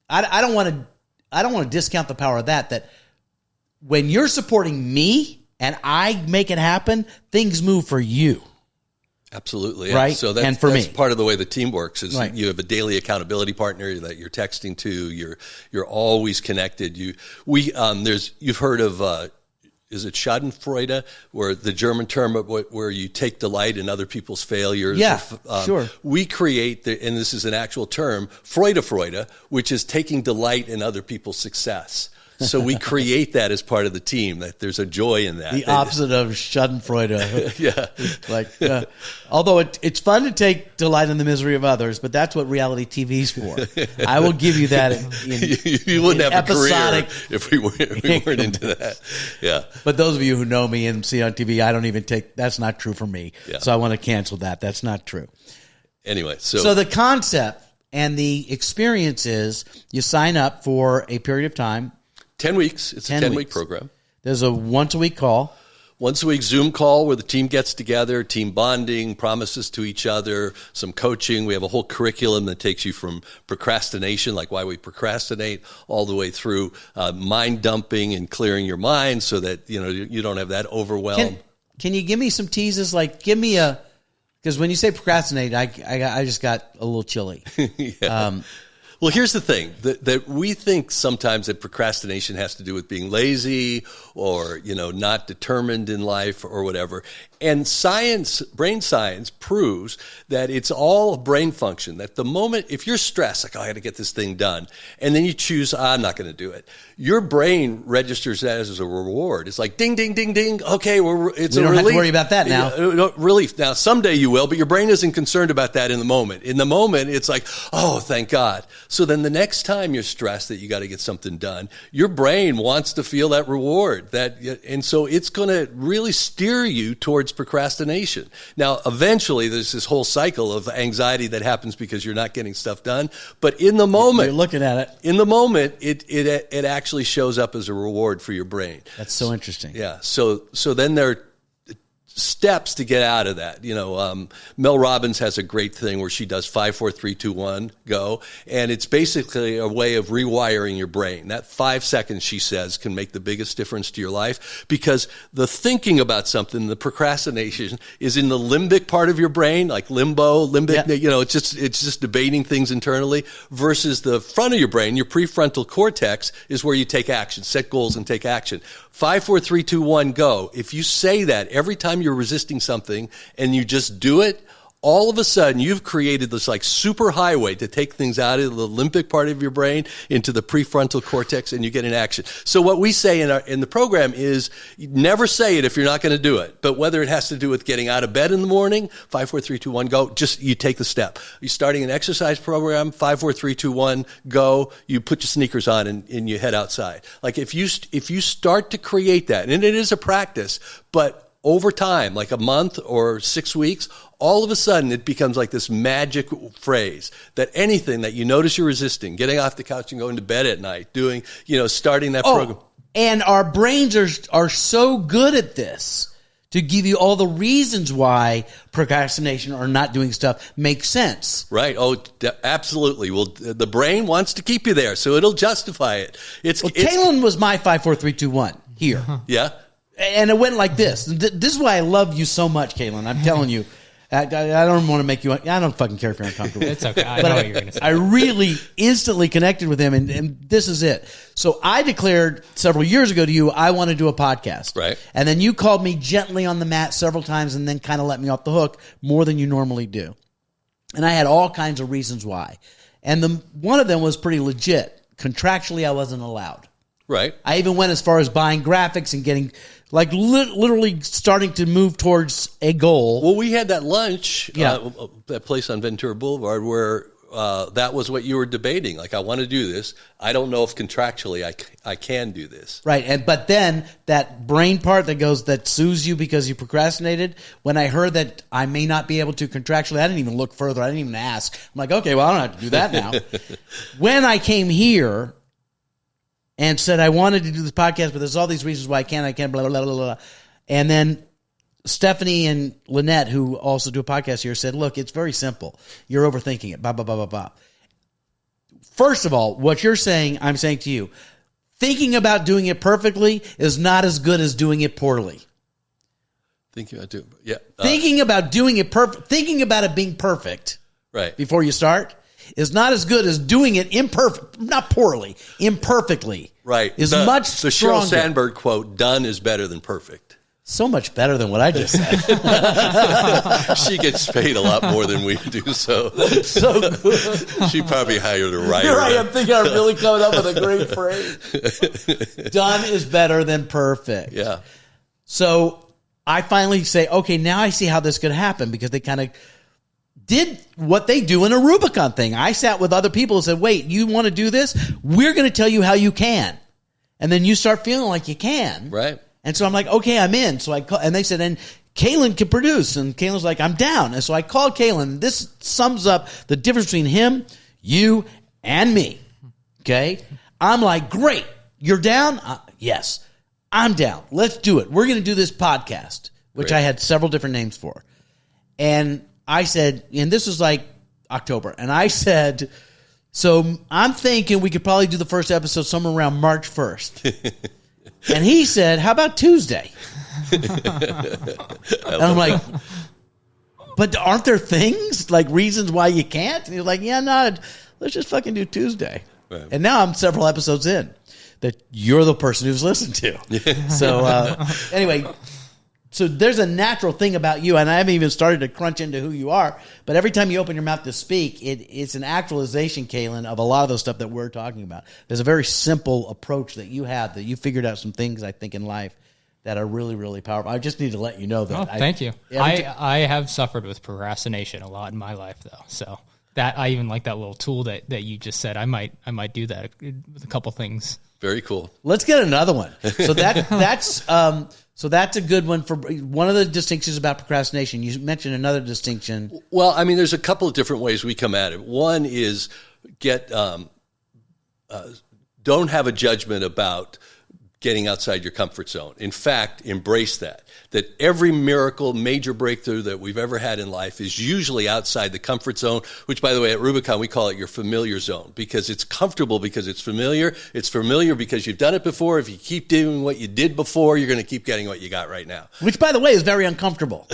I don't want to discount the power of that when you're supporting me and I make it happen, things move for you. Absolutely. Yeah. Right. So that's, and for that's me, part of the way the team works is right. You have a daily accountability partner that you're texting to. You're always connected. You've heard of, is it Schadenfreude, where the German term where you take delight in other people's failures? Yeah, sure. We create, and this is an actual term, Freude, which is taking delight in other people's success. So we create that as part of the team, that there's a joy in that. The opposite of Schadenfreude. Yeah. Although it's fun to take delight in the misery of others, but that's what reality TV's for. I will give you that. You wouldn't have episodic, a career if we weren't into that. Yeah. But those of you who know me and see on TV, I don't even that's not true for me. Yeah. So I want to cancel that. That's not true. Anyway, so the concept and the experience is you sign up for a period of time. 10 weeks. It's a 10-week program. There's a once-a-week call. Once-a-week Zoom call where the team gets together, team bonding, promises to each other, some coaching. We have a whole curriculum that takes you from procrastination, like why we procrastinate, all the way through mind dumping and clearing your mind so that you don't have that overwhelm. Can you give me some teases? Like, give me because when you say procrastinate, I just got a little chilly. Yeah. Well, here's the thing that we think sometimes that procrastination has to do with being lazy or, not determined in life or whatever. And brain science proves that it's all brain function, that the moment, if you're stressed, like, I got to get this thing done, and then you choose, I'm not going to do it, your brain registers that as a reward. It's like, ding, ding, ding, ding. Okay, it's a relief. We don't have to worry about that now. Relief. Now, someday you will, but your brain isn't concerned about that in the moment. In the moment, it's like, oh, thank God. So then the next time you're stressed that you got to get something done, your brain wants to feel that reward. And so it's going to really steer you towards procrastination. Now, eventually, there's this whole cycle of anxiety that happens because you're not getting stuff done. But in the moment, you're looking at it. In the moment, it actually shows up as a reward for your brain. That's so interesting. Yeah. So then there are steps to get out of that. Mel Robbins has a great thing where she does 5, 4, 3, 2, 1, go. And it's basically a way of rewiring your brain. That 5 seconds, she says, can make the biggest difference to your life, because the thinking about something, the procrastination, is in the limbic part of your brain, like limbic, yeah. It's just debating things internally, versus the front of your brain, your prefrontal cortex, is where you take action, set goals and take action. 5, 4, 3, 2, 1, go. If you say that every time you're resisting something and you just do it, all of a sudden you've created this like super highway to take things out of the limbic part of your brain into the prefrontal cortex, and you get in action. So what we say in the program is, never say it if you're not going to do it. But whether it has to do with getting out of bed in the morning, 5, 4, 3, 2, 1, go, just you take the step. You're starting an exercise program, 5, 4, 3, 2, 1, go, you put your sneakers on and you head outside. Like if you start to create that, and it is a practice, but over time, like a month or 6 weeks, all of a sudden it becomes like this magic phrase that anything that you notice you're resisting, getting off the couch and going to bed at night, doing, starting that program. And our brains are so good at this to give you all the reasons why procrastination or not doing stuff makes sense. Right. Oh, absolutely. Well, the brain wants to keep you there, so it'll justify it. Kaylin was my 5, 4, 3, 2, 1 here. Yeah. And it went like this. This is why I love you so much, Kaylin. I'm telling you. I don't want to make you... I don't fucking care if you're uncomfortable. It's okay. I know what you're going to say. I really instantly connected with him, and this is it. So I declared several years ago to you, I want to do a podcast. Right. And then you called me gently on the mat several times and then kind of let me off the hook more than you normally do. And I had all kinds of reasons why. And one of them was pretty legit. Contractually, I wasn't allowed. Right. I even went as far as buying graphics and getting... like literally starting to move towards a goal. Well, we had that lunch, that place on Ventura Boulevard, where that was what you were debating. Like, I want to do this. I don't know if contractually I can do this. Right. But then that brain part that sues you because you procrastinated, when I heard that I may not be able to contractually, I didn't even look further. I didn't even ask. I'm like, okay, well, I don't have to do that now. When I came here and said I wanted to do this podcast, but there's all these reasons why I can't, blah, blah, blah, blah, blah. And then Stephanie and Lynette, who also do a podcast here, said, look, it's very simple. You're overthinking it, blah, blah, blah, blah, blah. First of all, what you're saying, I'm saying to you, thinking about doing it perfectly is not as good as doing it poorly. Thinking about doing thinking about it being perfect right before you start is not as good as doing it not poorly, imperfectly. Right. Is much stronger. The Sheryl Sandberg quote, done is better than perfect. So much better than what I just said. She gets paid a lot more than we do, so good. She probably hired a writer. Here I am thinking I'm really coming up with a great phrase. Done is better than perfect. Yeah. So I finally say, okay, now I see how this could happen, because they kind of did what they do in a Rubicon thing. I sat with other people and said, wait, you want to do this? We're going to tell you how you can. And then you start feeling like you can. Right. And so I'm like, okay, I'm in. So I call, and they said, and Kaylin can produce. And Kaylin's like, I'm down. And so I called Kaylin. This sums up the difference between him, you, and me. Okay? I'm like, great. You're down? Yes. I'm down. Let's do it. We're going to do this podcast, which I had several different names for. And I said, and this was like October, and I said, so I'm thinking we could probably do the first episode somewhere around March 1st. And he said, how about Tuesday? And I'm like, but aren't there things, like reasons why you can't? And he was like, yeah, no, let's just fucking do Tuesday. Right. And now I'm several episodes in that you're the person who's listened to. So anyway, so there's a natural thing about you, and I haven't even started to crunch into who you are, but every time you open your mouth to speak, it's an actualization, Kaylin, of a lot of the stuff that we're talking about. There's a very simple approach that you have, that you figured out some things, I think, in life that are really, really powerful. I just need to let you know that. Thank you. I have suffered with procrastination a lot in my life, though. So that I even like that little tool that you just said. I might do that with a couple things. Very cool. Let's get another one. So that's a good one for one of the distinctions about procrastination. You mentioned another distinction. Well, I mean, there's a couple of different ways we come at it. One is don't have a judgment about getting outside your comfort zone. In fact, embrace that every miracle, major breakthrough that we've ever had in life is usually outside the comfort zone, which, by the way, at Rubicon, we call it your familiar zone, because it's comfortable because it's familiar. It's familiar because you've done it before. If you keep doing what you did before, you're going to keep getting what you got right now. Which, by the way, is very uncomfortable.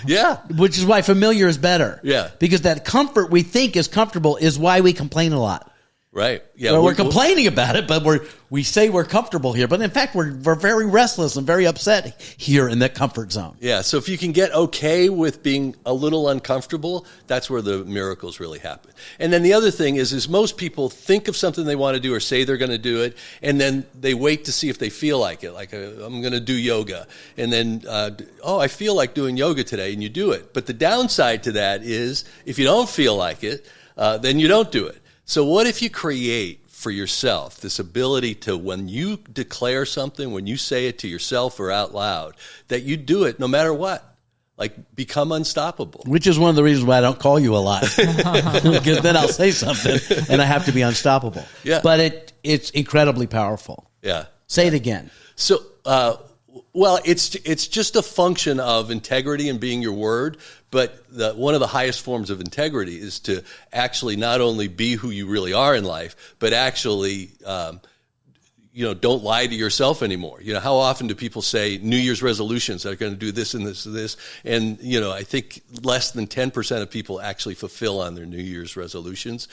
Yeah. Which is why familiar is better. Yeah. Because that comfort we think is comfortable is why we complain a lot. Right. Yeah. Well, we're complaining about it, but we say we're comfortable here. But in fact, we're very restless and very upset here in that comfort zone. Yeah. So if you can get okay with being a little uncomfortable, that's where the miracles really happen. And then the other thing is most people think of something they want to do or say they're going to do it, and then they wait to see if they feel like it. Like, I'm going to do yoga. And then, I feel like doing yoga today, and you do it. But the downside to that is if you don't feel like it, then you don't do it. So what if you create for yourself this ability to, when you declare something, when you say it to yourself or out loud, that you do it no matter what? Like, become unstoppable. Which is one of the reasons why I don't call you a lot. Because then I'll say something and I have to be unstoppable. Yeah. But it's incredibly powerful. Yeah. Say it again. So, it's just a function of integrity and being your word. But one of the highest forms of integrity is to actually not only be who you really are in life, but actually, don't lie to yourself anymore. How often do people say New Year's resolutions are going to do this and this and this? And, I think less than 10% of people actually fulfill on their New Year's resolutions.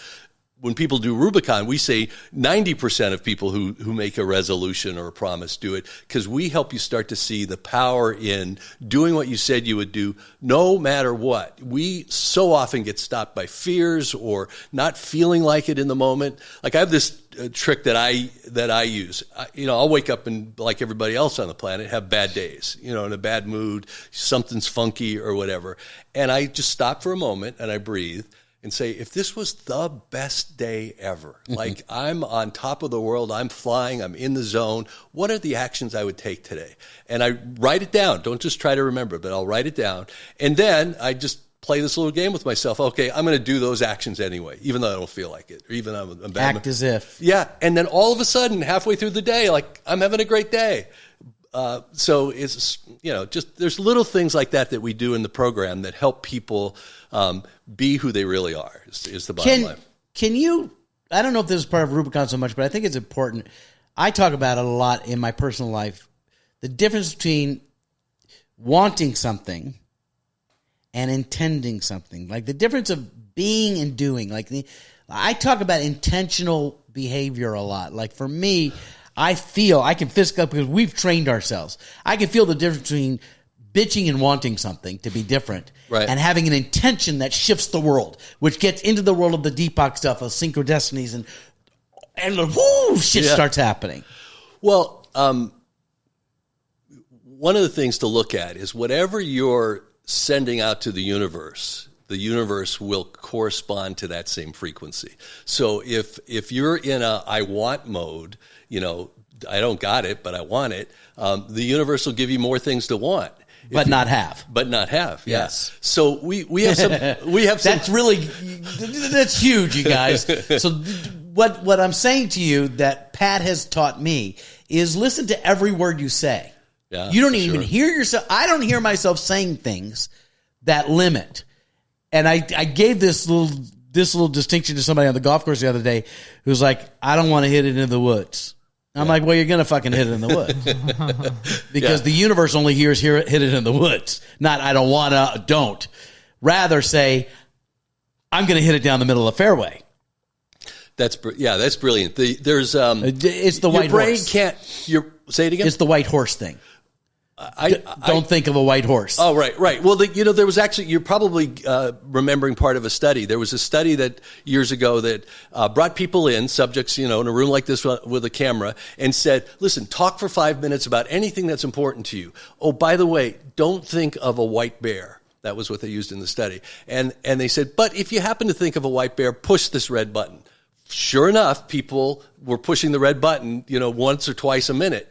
When people do Rubicon, we say 90% of people who make a resolution or a promise do it, because we help you start to see the power in doing what you said you would do no matter what. We so often get stopped by fears or not feeling like it in the moment. Like, I have this trick that I use. I'll wake up and, like everybody else on the planet, have bad days, in a bad mood, something's funky or whatever. And I just stop for a moment and I breathe and say, if this was the best day ever, like I'm on top of the world, I'm flying, I'm in the zone, what are the actions I would take today? And I write it down. Don't just try to remember, but I'll write it down. And then I just play this little game with myself. Okay, I'm going to do those actions anyway, even though I don't feel like it, or even though I'm bad. Act as if. Yeah, and then all of a sudden, halfway through the day, like, I'm having a great day. So it's, just there's little things like that we do in the program that help people be who they really are, is the bottom line. Can you, I don't know if this is part of Rubicon so much, but I think it's important. I talk about it a lot in my personal life, the difference between wanting something and intending something. Like the difference of being and doing. I talk about intentional behavior a lot. Like for me, I can physically, because we've trained ourselves, I can feel the difference between bitching and wanting something to be different, right, and having an intention that shifts the world, which gets into the world of the Deepak stuff, of synchrodestinies, and whoo, shit starts happening. Well, one of the things to look at is whatever you're sending out to the universe will correspond to that same frequency. So if you're in a I want mode, I don't got it, but I want it, the universe will give you more things to want. But not have. Yes. So we have some. That's huge, you guys. So what I'm saying to you that Pat has taught me is listen to every word you say. Yeah, you don't even hear yourself. I don't hear myself saying things that limit. And I gave this little distinction to somebody on the golf course the other day who's like, I don't want to hit it in the woods. I'm like, well, you're going to fucking hit it in the woods. Because the universe only hears hit it in the woods. Not, I don't want to, don't. Rather say, I'm going to hit it down the middle of the fairway. That's brilliant. There's it's the your white brain horse. can't. Say it again. It's the white horse thing. Don't think of a white horse. Oh, right. Well, there was actually, you're probably remembering part of a study. There was a study that years ago that brought people in, subjects, in a room like this with a camera, and said, listen, talk for 5 minutes about anything that's important to you. Oh, by the way, don't think of a white bear. That was what they used in the study. And they said, but if you happen to think of a white bear, push this red button. Sure enough, people were pushing the red button, once or twice a minute,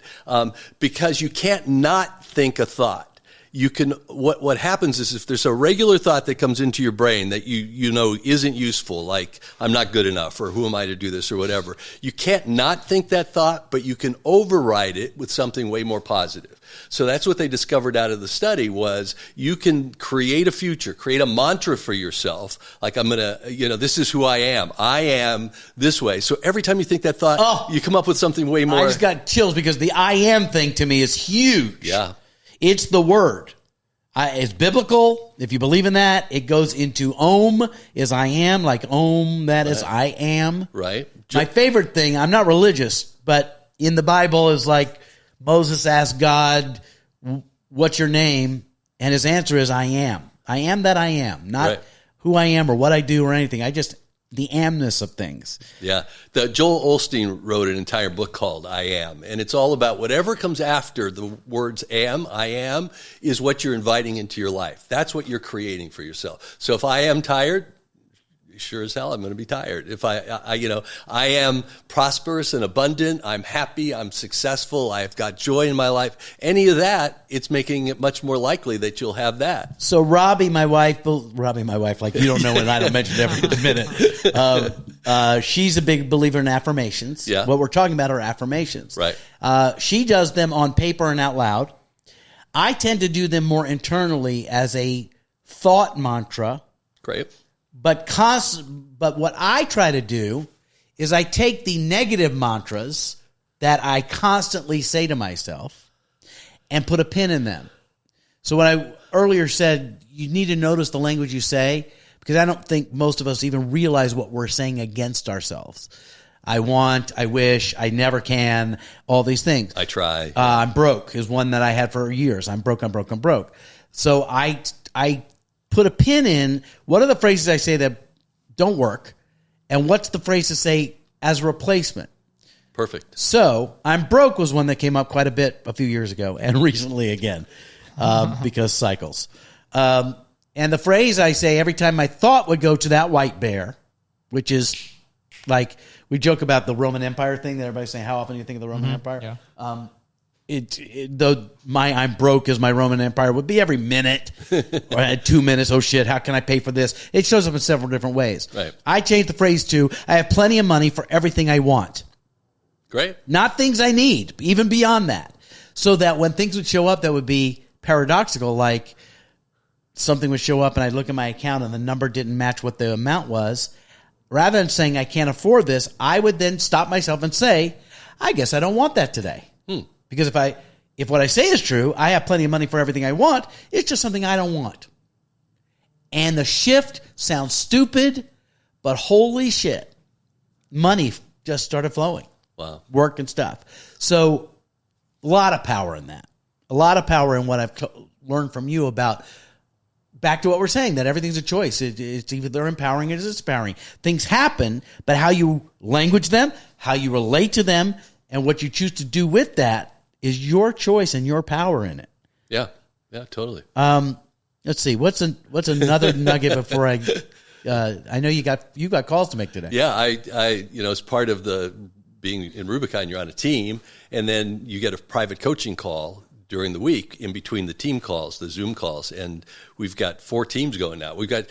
because you can't not think a thought. You can. What happens is if there's a regular thought that comes into your brain that you know isn't useful, like I'm not good enough or who am I to do this or whatever, you can't not think that thought, but you can override it with something way more positive. So that's what they discovered out of the study was you can create a future, create a mantra for yourself. Like I'm going to, this is who I am. I am this way. So every time you think that thought, you come up with something way more. I just got chills because the I am thing to me is huge. Yeah. It's the word. It's biblical. If you believe in that, it goes into Om is I am, like Om, that is I am. Right. My favorite thing, I'm not religious, but in the Bible is like Moses asked God, what's your name? And his answer is I am. I am that I am, not who I am or what I do or anything. The amness of things. Yeah. Joel Osteen wrote an entire book called I Am, and it's all about whatever comes after the words I am, is what you're inviting into your life. That's what you're creating for yourself. So if I am tired, sure as hell I'm going to be tired. If I am prosperous and abundant, I'm happy, I'm successful, I've got joy in my life, any of that, it's making it much more likely that you'll have that. So Robbie, my wife, like you don't know and I don't mention it every minute. She's a big believer in affirmations. Yeah. What we're talking about are affirmations. Right. She does them on paper and out loud. I tend to do them more internally as a thought mantra. Great. But what I try to do is I take the negative mantras that I constantly say to myself and put a pin in them. So what I earlier said, you need to notice the language you say, because I don't think most of us even realize what we're saying against ourselves. I want, I wish, I never can, all these things. I try. I'm broke is one that I had for years. I'm broke. So I put a pin in what are the phrases I say that don't work, and what's the phrase to say as a replacement. Perfect. So I'm broke was one that came up quite a bit a few years ago, and recently again, because cycles. And the phrase I say every time my thought would go to that white bear, which is like we joke about the Roman Empire thing that everybody's saying, how often do you think of the Roman Empire? Yeah. Though I'm broke as my Roman Empire would be every minute or at 2 minutes. Oh shit, how can I pay for this? It shows up in several different ways. Right. I changed the phrase to I have plenty of money for everything I want. Great. Not things I need, even beyond that. So that when things would show up that would be paradoxical, like something would show up and I'd look at my account and the number didn't match what the amount was, rather than saying I can't afford this, I would then stop myself and say, I guess I don't want that today. Because if what I say is true, I have plenty of money for everything I want, it's just something I don't want. And the shift sounds stupid, but holy shit, money just started flowing. Wow. Work and stuff. So a lot of power in that. A lot of power in what I've learned from you about, back to what we're saying, that everything's a choice. It's either empowering or it's disempowering. Things happen, but how you language them, how you relate to them, and what you choose to do with that is your choice and your power in it. Yeah, totally. Let's see. What's another nugget before I know you got calls to make today. Yeah, I as part of the being in Rubicon, you're on a team, and then you get a private coaching call during the week in between the team calls, the Zoom calls, and we've got 4 teams going now. We've got,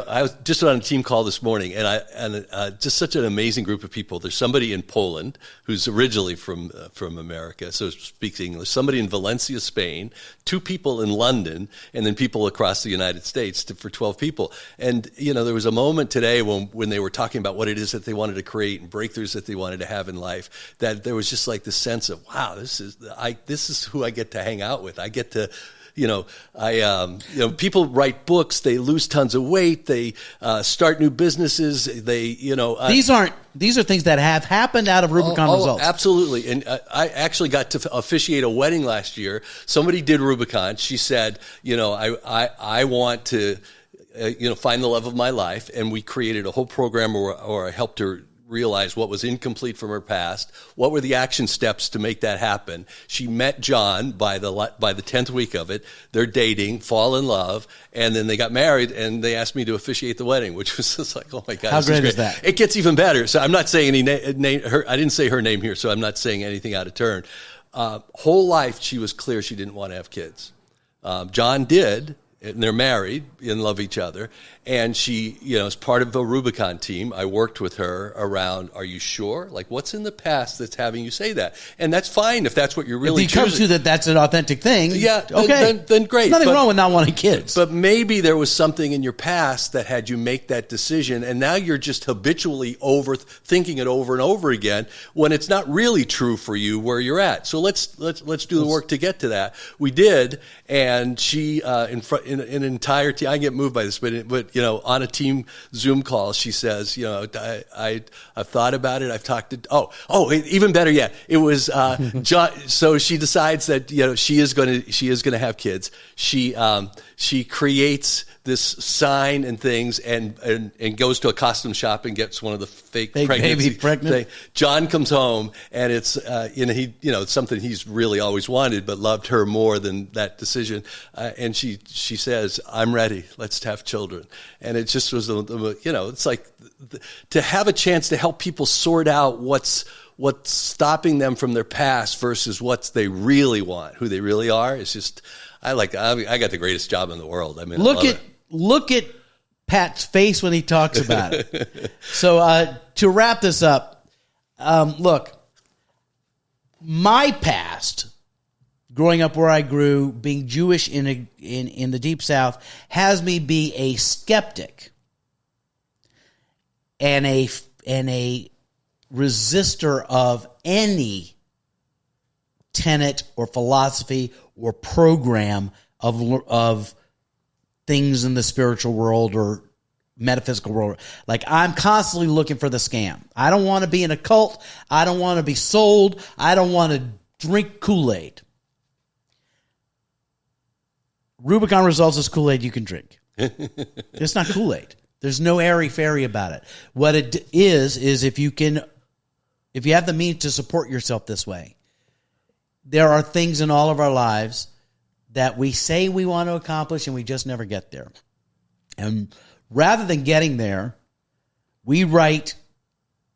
I was just on a team call this morning, and just such an amazing group of people. There's somebody in Poland who's originally from America, so speaks English. Somebody in Valencia, Spain. 2 people in London, and then people across the United States for 12 people. And there was a moment today when they were talking about what it is that they wanted to create and breakthroughs that they wanted to have in life, that there was just like this sense of, wow, this is who I get to hang out with. I get to People write books, they lose tons of weight, they start new businesses, these are things that have happened out of Rubicon Results. Absolutely. And I actually got to officiate a wedding last year. Somebody did Rubicon. She said, I want to, find the love of my life. And we created a whole program or I helped her realize what was incomplete from her past. What were the action steps to make that happen? She met John by the 10th week of it. They're dating, fall in love, and then they got married, and they asked me to officiate the wedding, which was just like, oh my God. How great is that? It gets even better. So I'm not saying any name. I didn't say her name here, so I'm not saying anything out of turn. Whole life, she was clear she didn't want to have kids. John did. And they're married and love each other. And she, as part of a Rubicon team, I worked with her around, are you sure? Like, what's in the past that's having you say that? And that's fine if that's what you're really choosing. If it comes to that's an authentic thing, yeah, okay. Then great. There's nothing wrong with not wanting kids. But maybe there was something in your past that had you make that decision, and now you're just habitually overthinking it over and over again when it's not really true for you where you're at. So let's do the work to get to that. We did, and she in an entire team. I get moved by this, but on a team Zoom call, she says, I've thought about it. I've talked to even better yet. It was John. So she decides that she is going to have kids. She creates this sign and things and goes to a costume shop and gets one of the fake pregnancy thing. John comes home and it's it's something he's really always wanted but loved her more than that decision, and she says, I'm ready, let's have children. And it just was it's like to have a chance to help people sort out what's stopping them from their past versus what they really want, who they really are. It's just I got the greatest job in the world. I mean, look at Pat's face when he talks about it. So to wrap this up, look, my past, growing up where I grew, being Jewish in the Deep South, has me be a skeptic and a resistor of any tenet or philosophy or program of things in the spiritual world or metaphysical world. Like, I'm constantly looking for the scam. I don't want to be in a cult. I don't want to be sold. I don't want to drink Kool-Aid. Rubicon Results is Kool-Aid you can drink. It's not Kool-Aid. There's no airy-fairy about it. What it is if you have the means to support yourself this way, there are things in all of our lives that we say we want to accomplish and we just never get there. And rather than getting there, we write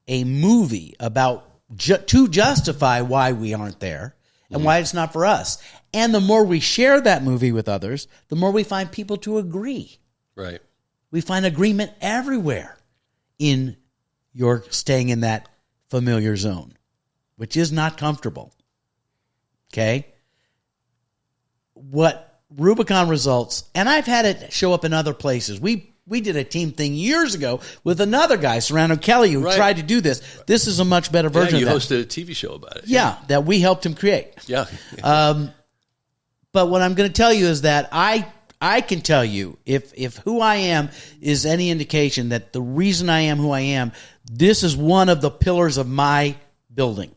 a movie about to justify why we aren't there and why it's not for us. And the more we share that movie with others, the more we find people to agree. Right. We find agreement everywhere in your staying in that familiar zone, which is not comfortable. Okay? What Rubicon Results, and I've had it show up in other places. We did a team thing years ago with another guy, Serrano Kelly, who tried to do this. This is a much better version of that. You hosted a TV show about it. Yeah, that we helped him create. Yeah. But what I'm going to tell you is that I can tell you, if who I am is any indication that the reason I am who I am, this is one of the pillars of my building.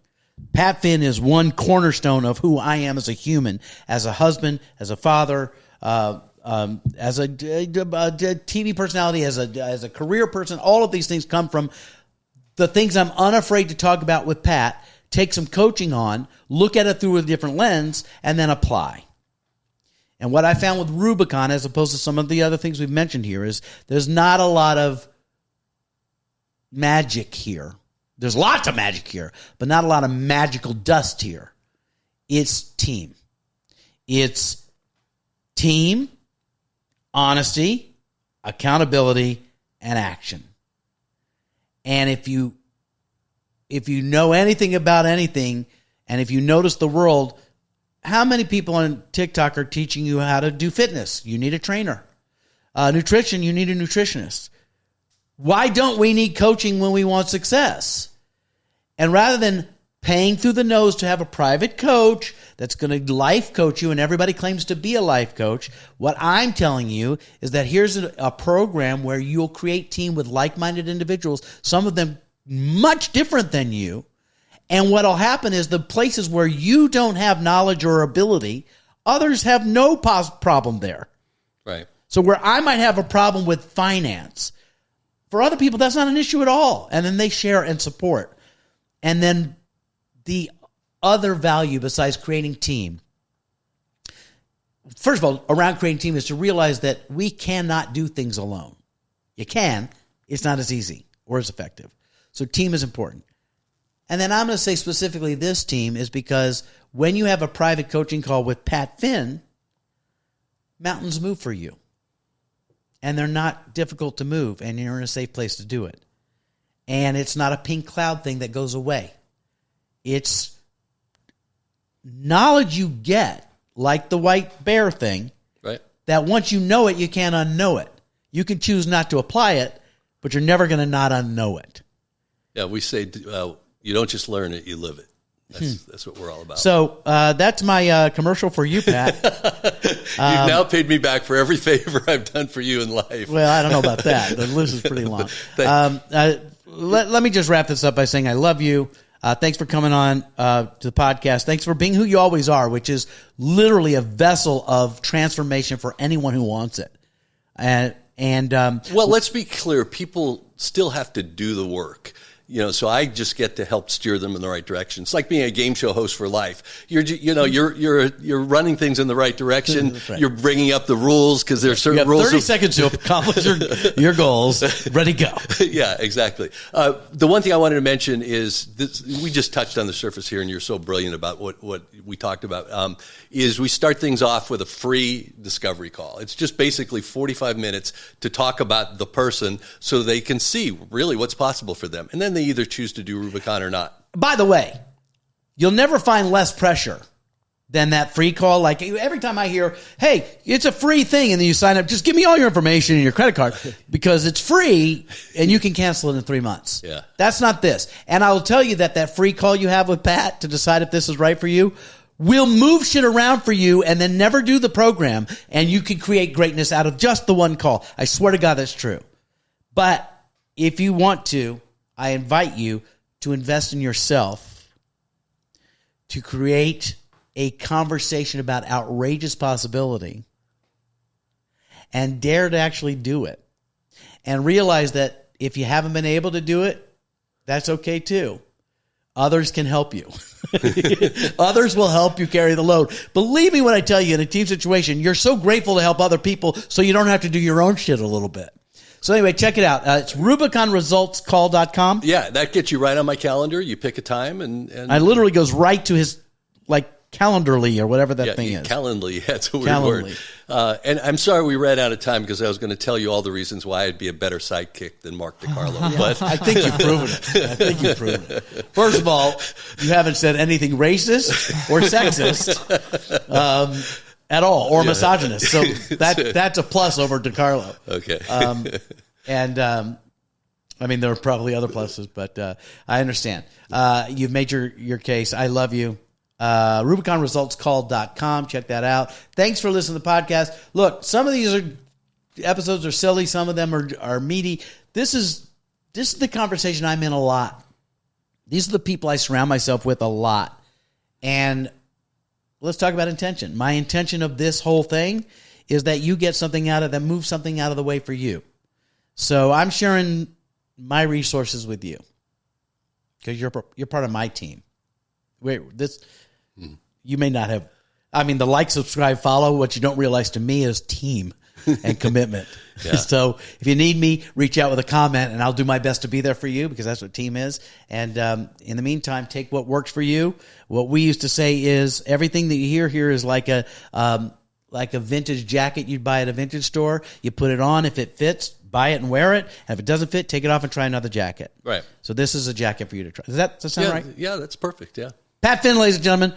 Pat Finn is one cornerstone of who I am as a human, as a husband, as a father, as a TV personality, as a career person. All of these things come from the things I'm unafraid to talk about with Pat, take some coaching on, look at it through a different lens, and then apply. And what I found with Rubicon, as opposed to some of the other things we've mentioned here, is there's not a lot of magic here. There's lots of magic here, but not a lot of magical dust here. It's team. It's team, honesty, accountability, and action. And if you know anything about anything, and if you notice the world, how many people on TikTok are teaching you how to do fitness? You need a trainer. Nutrition, you need a nutritionist. Why don't we need coaching when we want success? And rather than paying through the nose to have a private coach that's going to life coach you, and everybody claims to be a life coach. What I'm telling you is that here's a program where you'll create team with like-minded individuals, some of them much different than you. And what'll happen is the places where you don't have knowledge or ability, others have no problem there. Right. So where I might have a problem with finance, for other people, that's not an issue at all. And then they share and support. And then the other value besides creating team, first of all, around creating team is to realize that we cannot do things alone. You can. It's not as easy or as effective. So team is important. And then I'm going to say specifically this team is because when you have a private coaching call with Pat Finn, mountains move for you. And they're not difficult to move, and you're in a safe place to do it. And it's not a pink cloud thing that goes away. It's knowledge you get, like the white bear thing, right? That once you know it, you can't unknow it. You can choose not to apply it, but you're never going to not unknow it. Yeah, we say you don't just learn it, you live it. That's what we're all about. So that's my commercial for you, Pat. You've now paid me back for every favor I've done for you in life. Well, I don't know about that. The list is pretty long. Let me just wrap this up by saying I love you. Thanks for coming on to the podcast. Thanks for being who you always are, which is literally a vessel of transformation for anyone who wants it. Well, let's be clear. People still have to do the work. So I just get to help steer them in the right direction. It's like being a game show host for life. You're running things in the right direction. Right. You're bringing up the rules because there's certain rules. 30 seconds to accomplish your goals. Ready, go. Yeah, exactly. The one thing I wanted to mention is this, we just touched on the surface here, and you're so brilliant about what we talked about, is we start things off with a free discovery call. It's just basically 45 minutes to talk about the person so they can see really what's possible for them. And then they either choose to do Rubicon or not. By the way, you'll never find less pressure than that free call. Like every time I hear, hey, it's a free thing, and then you sign up, just give me all your information and your credit card because it's free and you can cancel it in 3 months. Yeah. That's not this. And I will tell you that free call you have with Pat to decide if this is right for you will move shit around for you and then never do the program, and you can create greatness out of just the one call. I swear to God that's true. But if you want to, I invite you to invest in yourself, to create a conversation about outrageous possibility, and dare to actually do it. And realize that if you haven't been able to do it, that's okay too. Others can help you. Others will help you carry the load. Believe me when I tell you, in a team situation, you're so grateful to help other people so you don't have to do your own shit a little bit. So anyway, check it out. It's RubiconResultsCall.com. Yeah, that gets you right on my calendar. You pick a time and it literally goes right to his Calendarly or whatever that thing is. Calendly, that's a weird word. And I'm sorry we ran out of time because I was going to tell you all the reasons why I'd be a better sidekick than Mark DiCarlo. But I think you've proven it. First of all, you haven't said anything racist or sexist at all, or misogynist. So that's a plus over DiCarlo. Okay. I mean, there are probably other pluses, but I understand. You've made your case. I love you. RubiconResultsCall.com. Check that out. Thanks for listening to the podcast. Look, some of these episodes are silly. Some of them are meaty. This is the conversation I'm in a lot. These are the people I surround myself with a lot. And let's talk about intention. My intention of this whole thing is that you get something out of that, moves something out of the way for you. So I'm sharing my resources with you because you're part of my team. You may not have. I mean, the like, subscribe, follow. What you don't realize to me is team and commitment. Yeah. So if you need me, reach out with a comment, and I'll do my best to be there for you because that's what team is. And in the meantime, take what works for you. What we used to say is everything that you hear here is like a vintage jacket you'd buy at a vintage store. You put it on. If it fits, buy it and wear it. And if it doesn't fit, take it off and try another jacket. Right. So this is a jacket for you to try. Does that sound right? Yeah, that's perfect. Yeah. Pat Finn, ladies and gentlemen,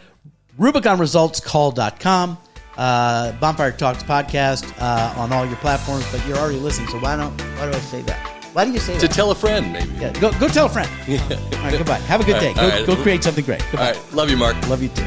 RubiconResultsCall.com, Bonfire Talks podcast on all your platforms, but you're already listening, so why do I say that? Why do you say To that? tell a friend, maybe. Yeah, go tell a friend. All right, goodbye. Have a good day. All right. Go create something great. All Goodbye. right. Love you, Mark. Love you too.